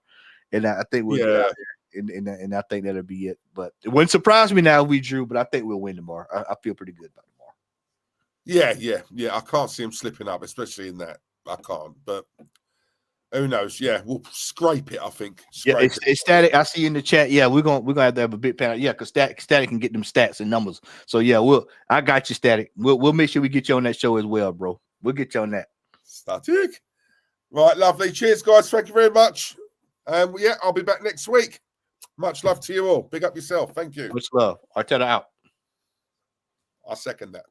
B: and I think we'll get out there. And I think that'll be it. But it wouldn't surprise me now if we drew, but I think we'll win tomorrow. I feel pretty good about tomorrow.
A: Yeah. I can't see him slipping up, especially in that. I can't. But who knows? Yeah, we'll scrape it, I think.
B: It's Static. I see you in the chat. Yeah, we're gonna have to have a big panel. Yeah, because Static can get them stats and numbers. So yeah, I got you, Static. We'll make sure we get you on that show as well, bro. We'll get you on that.
A: Static. Right, lovely. Cheers, guys. Thank you very much. Yeah, I'll be back next week. Much love to you all. Big up yourself. Thank you.
B: Much love. Arteta out.
A: I second that.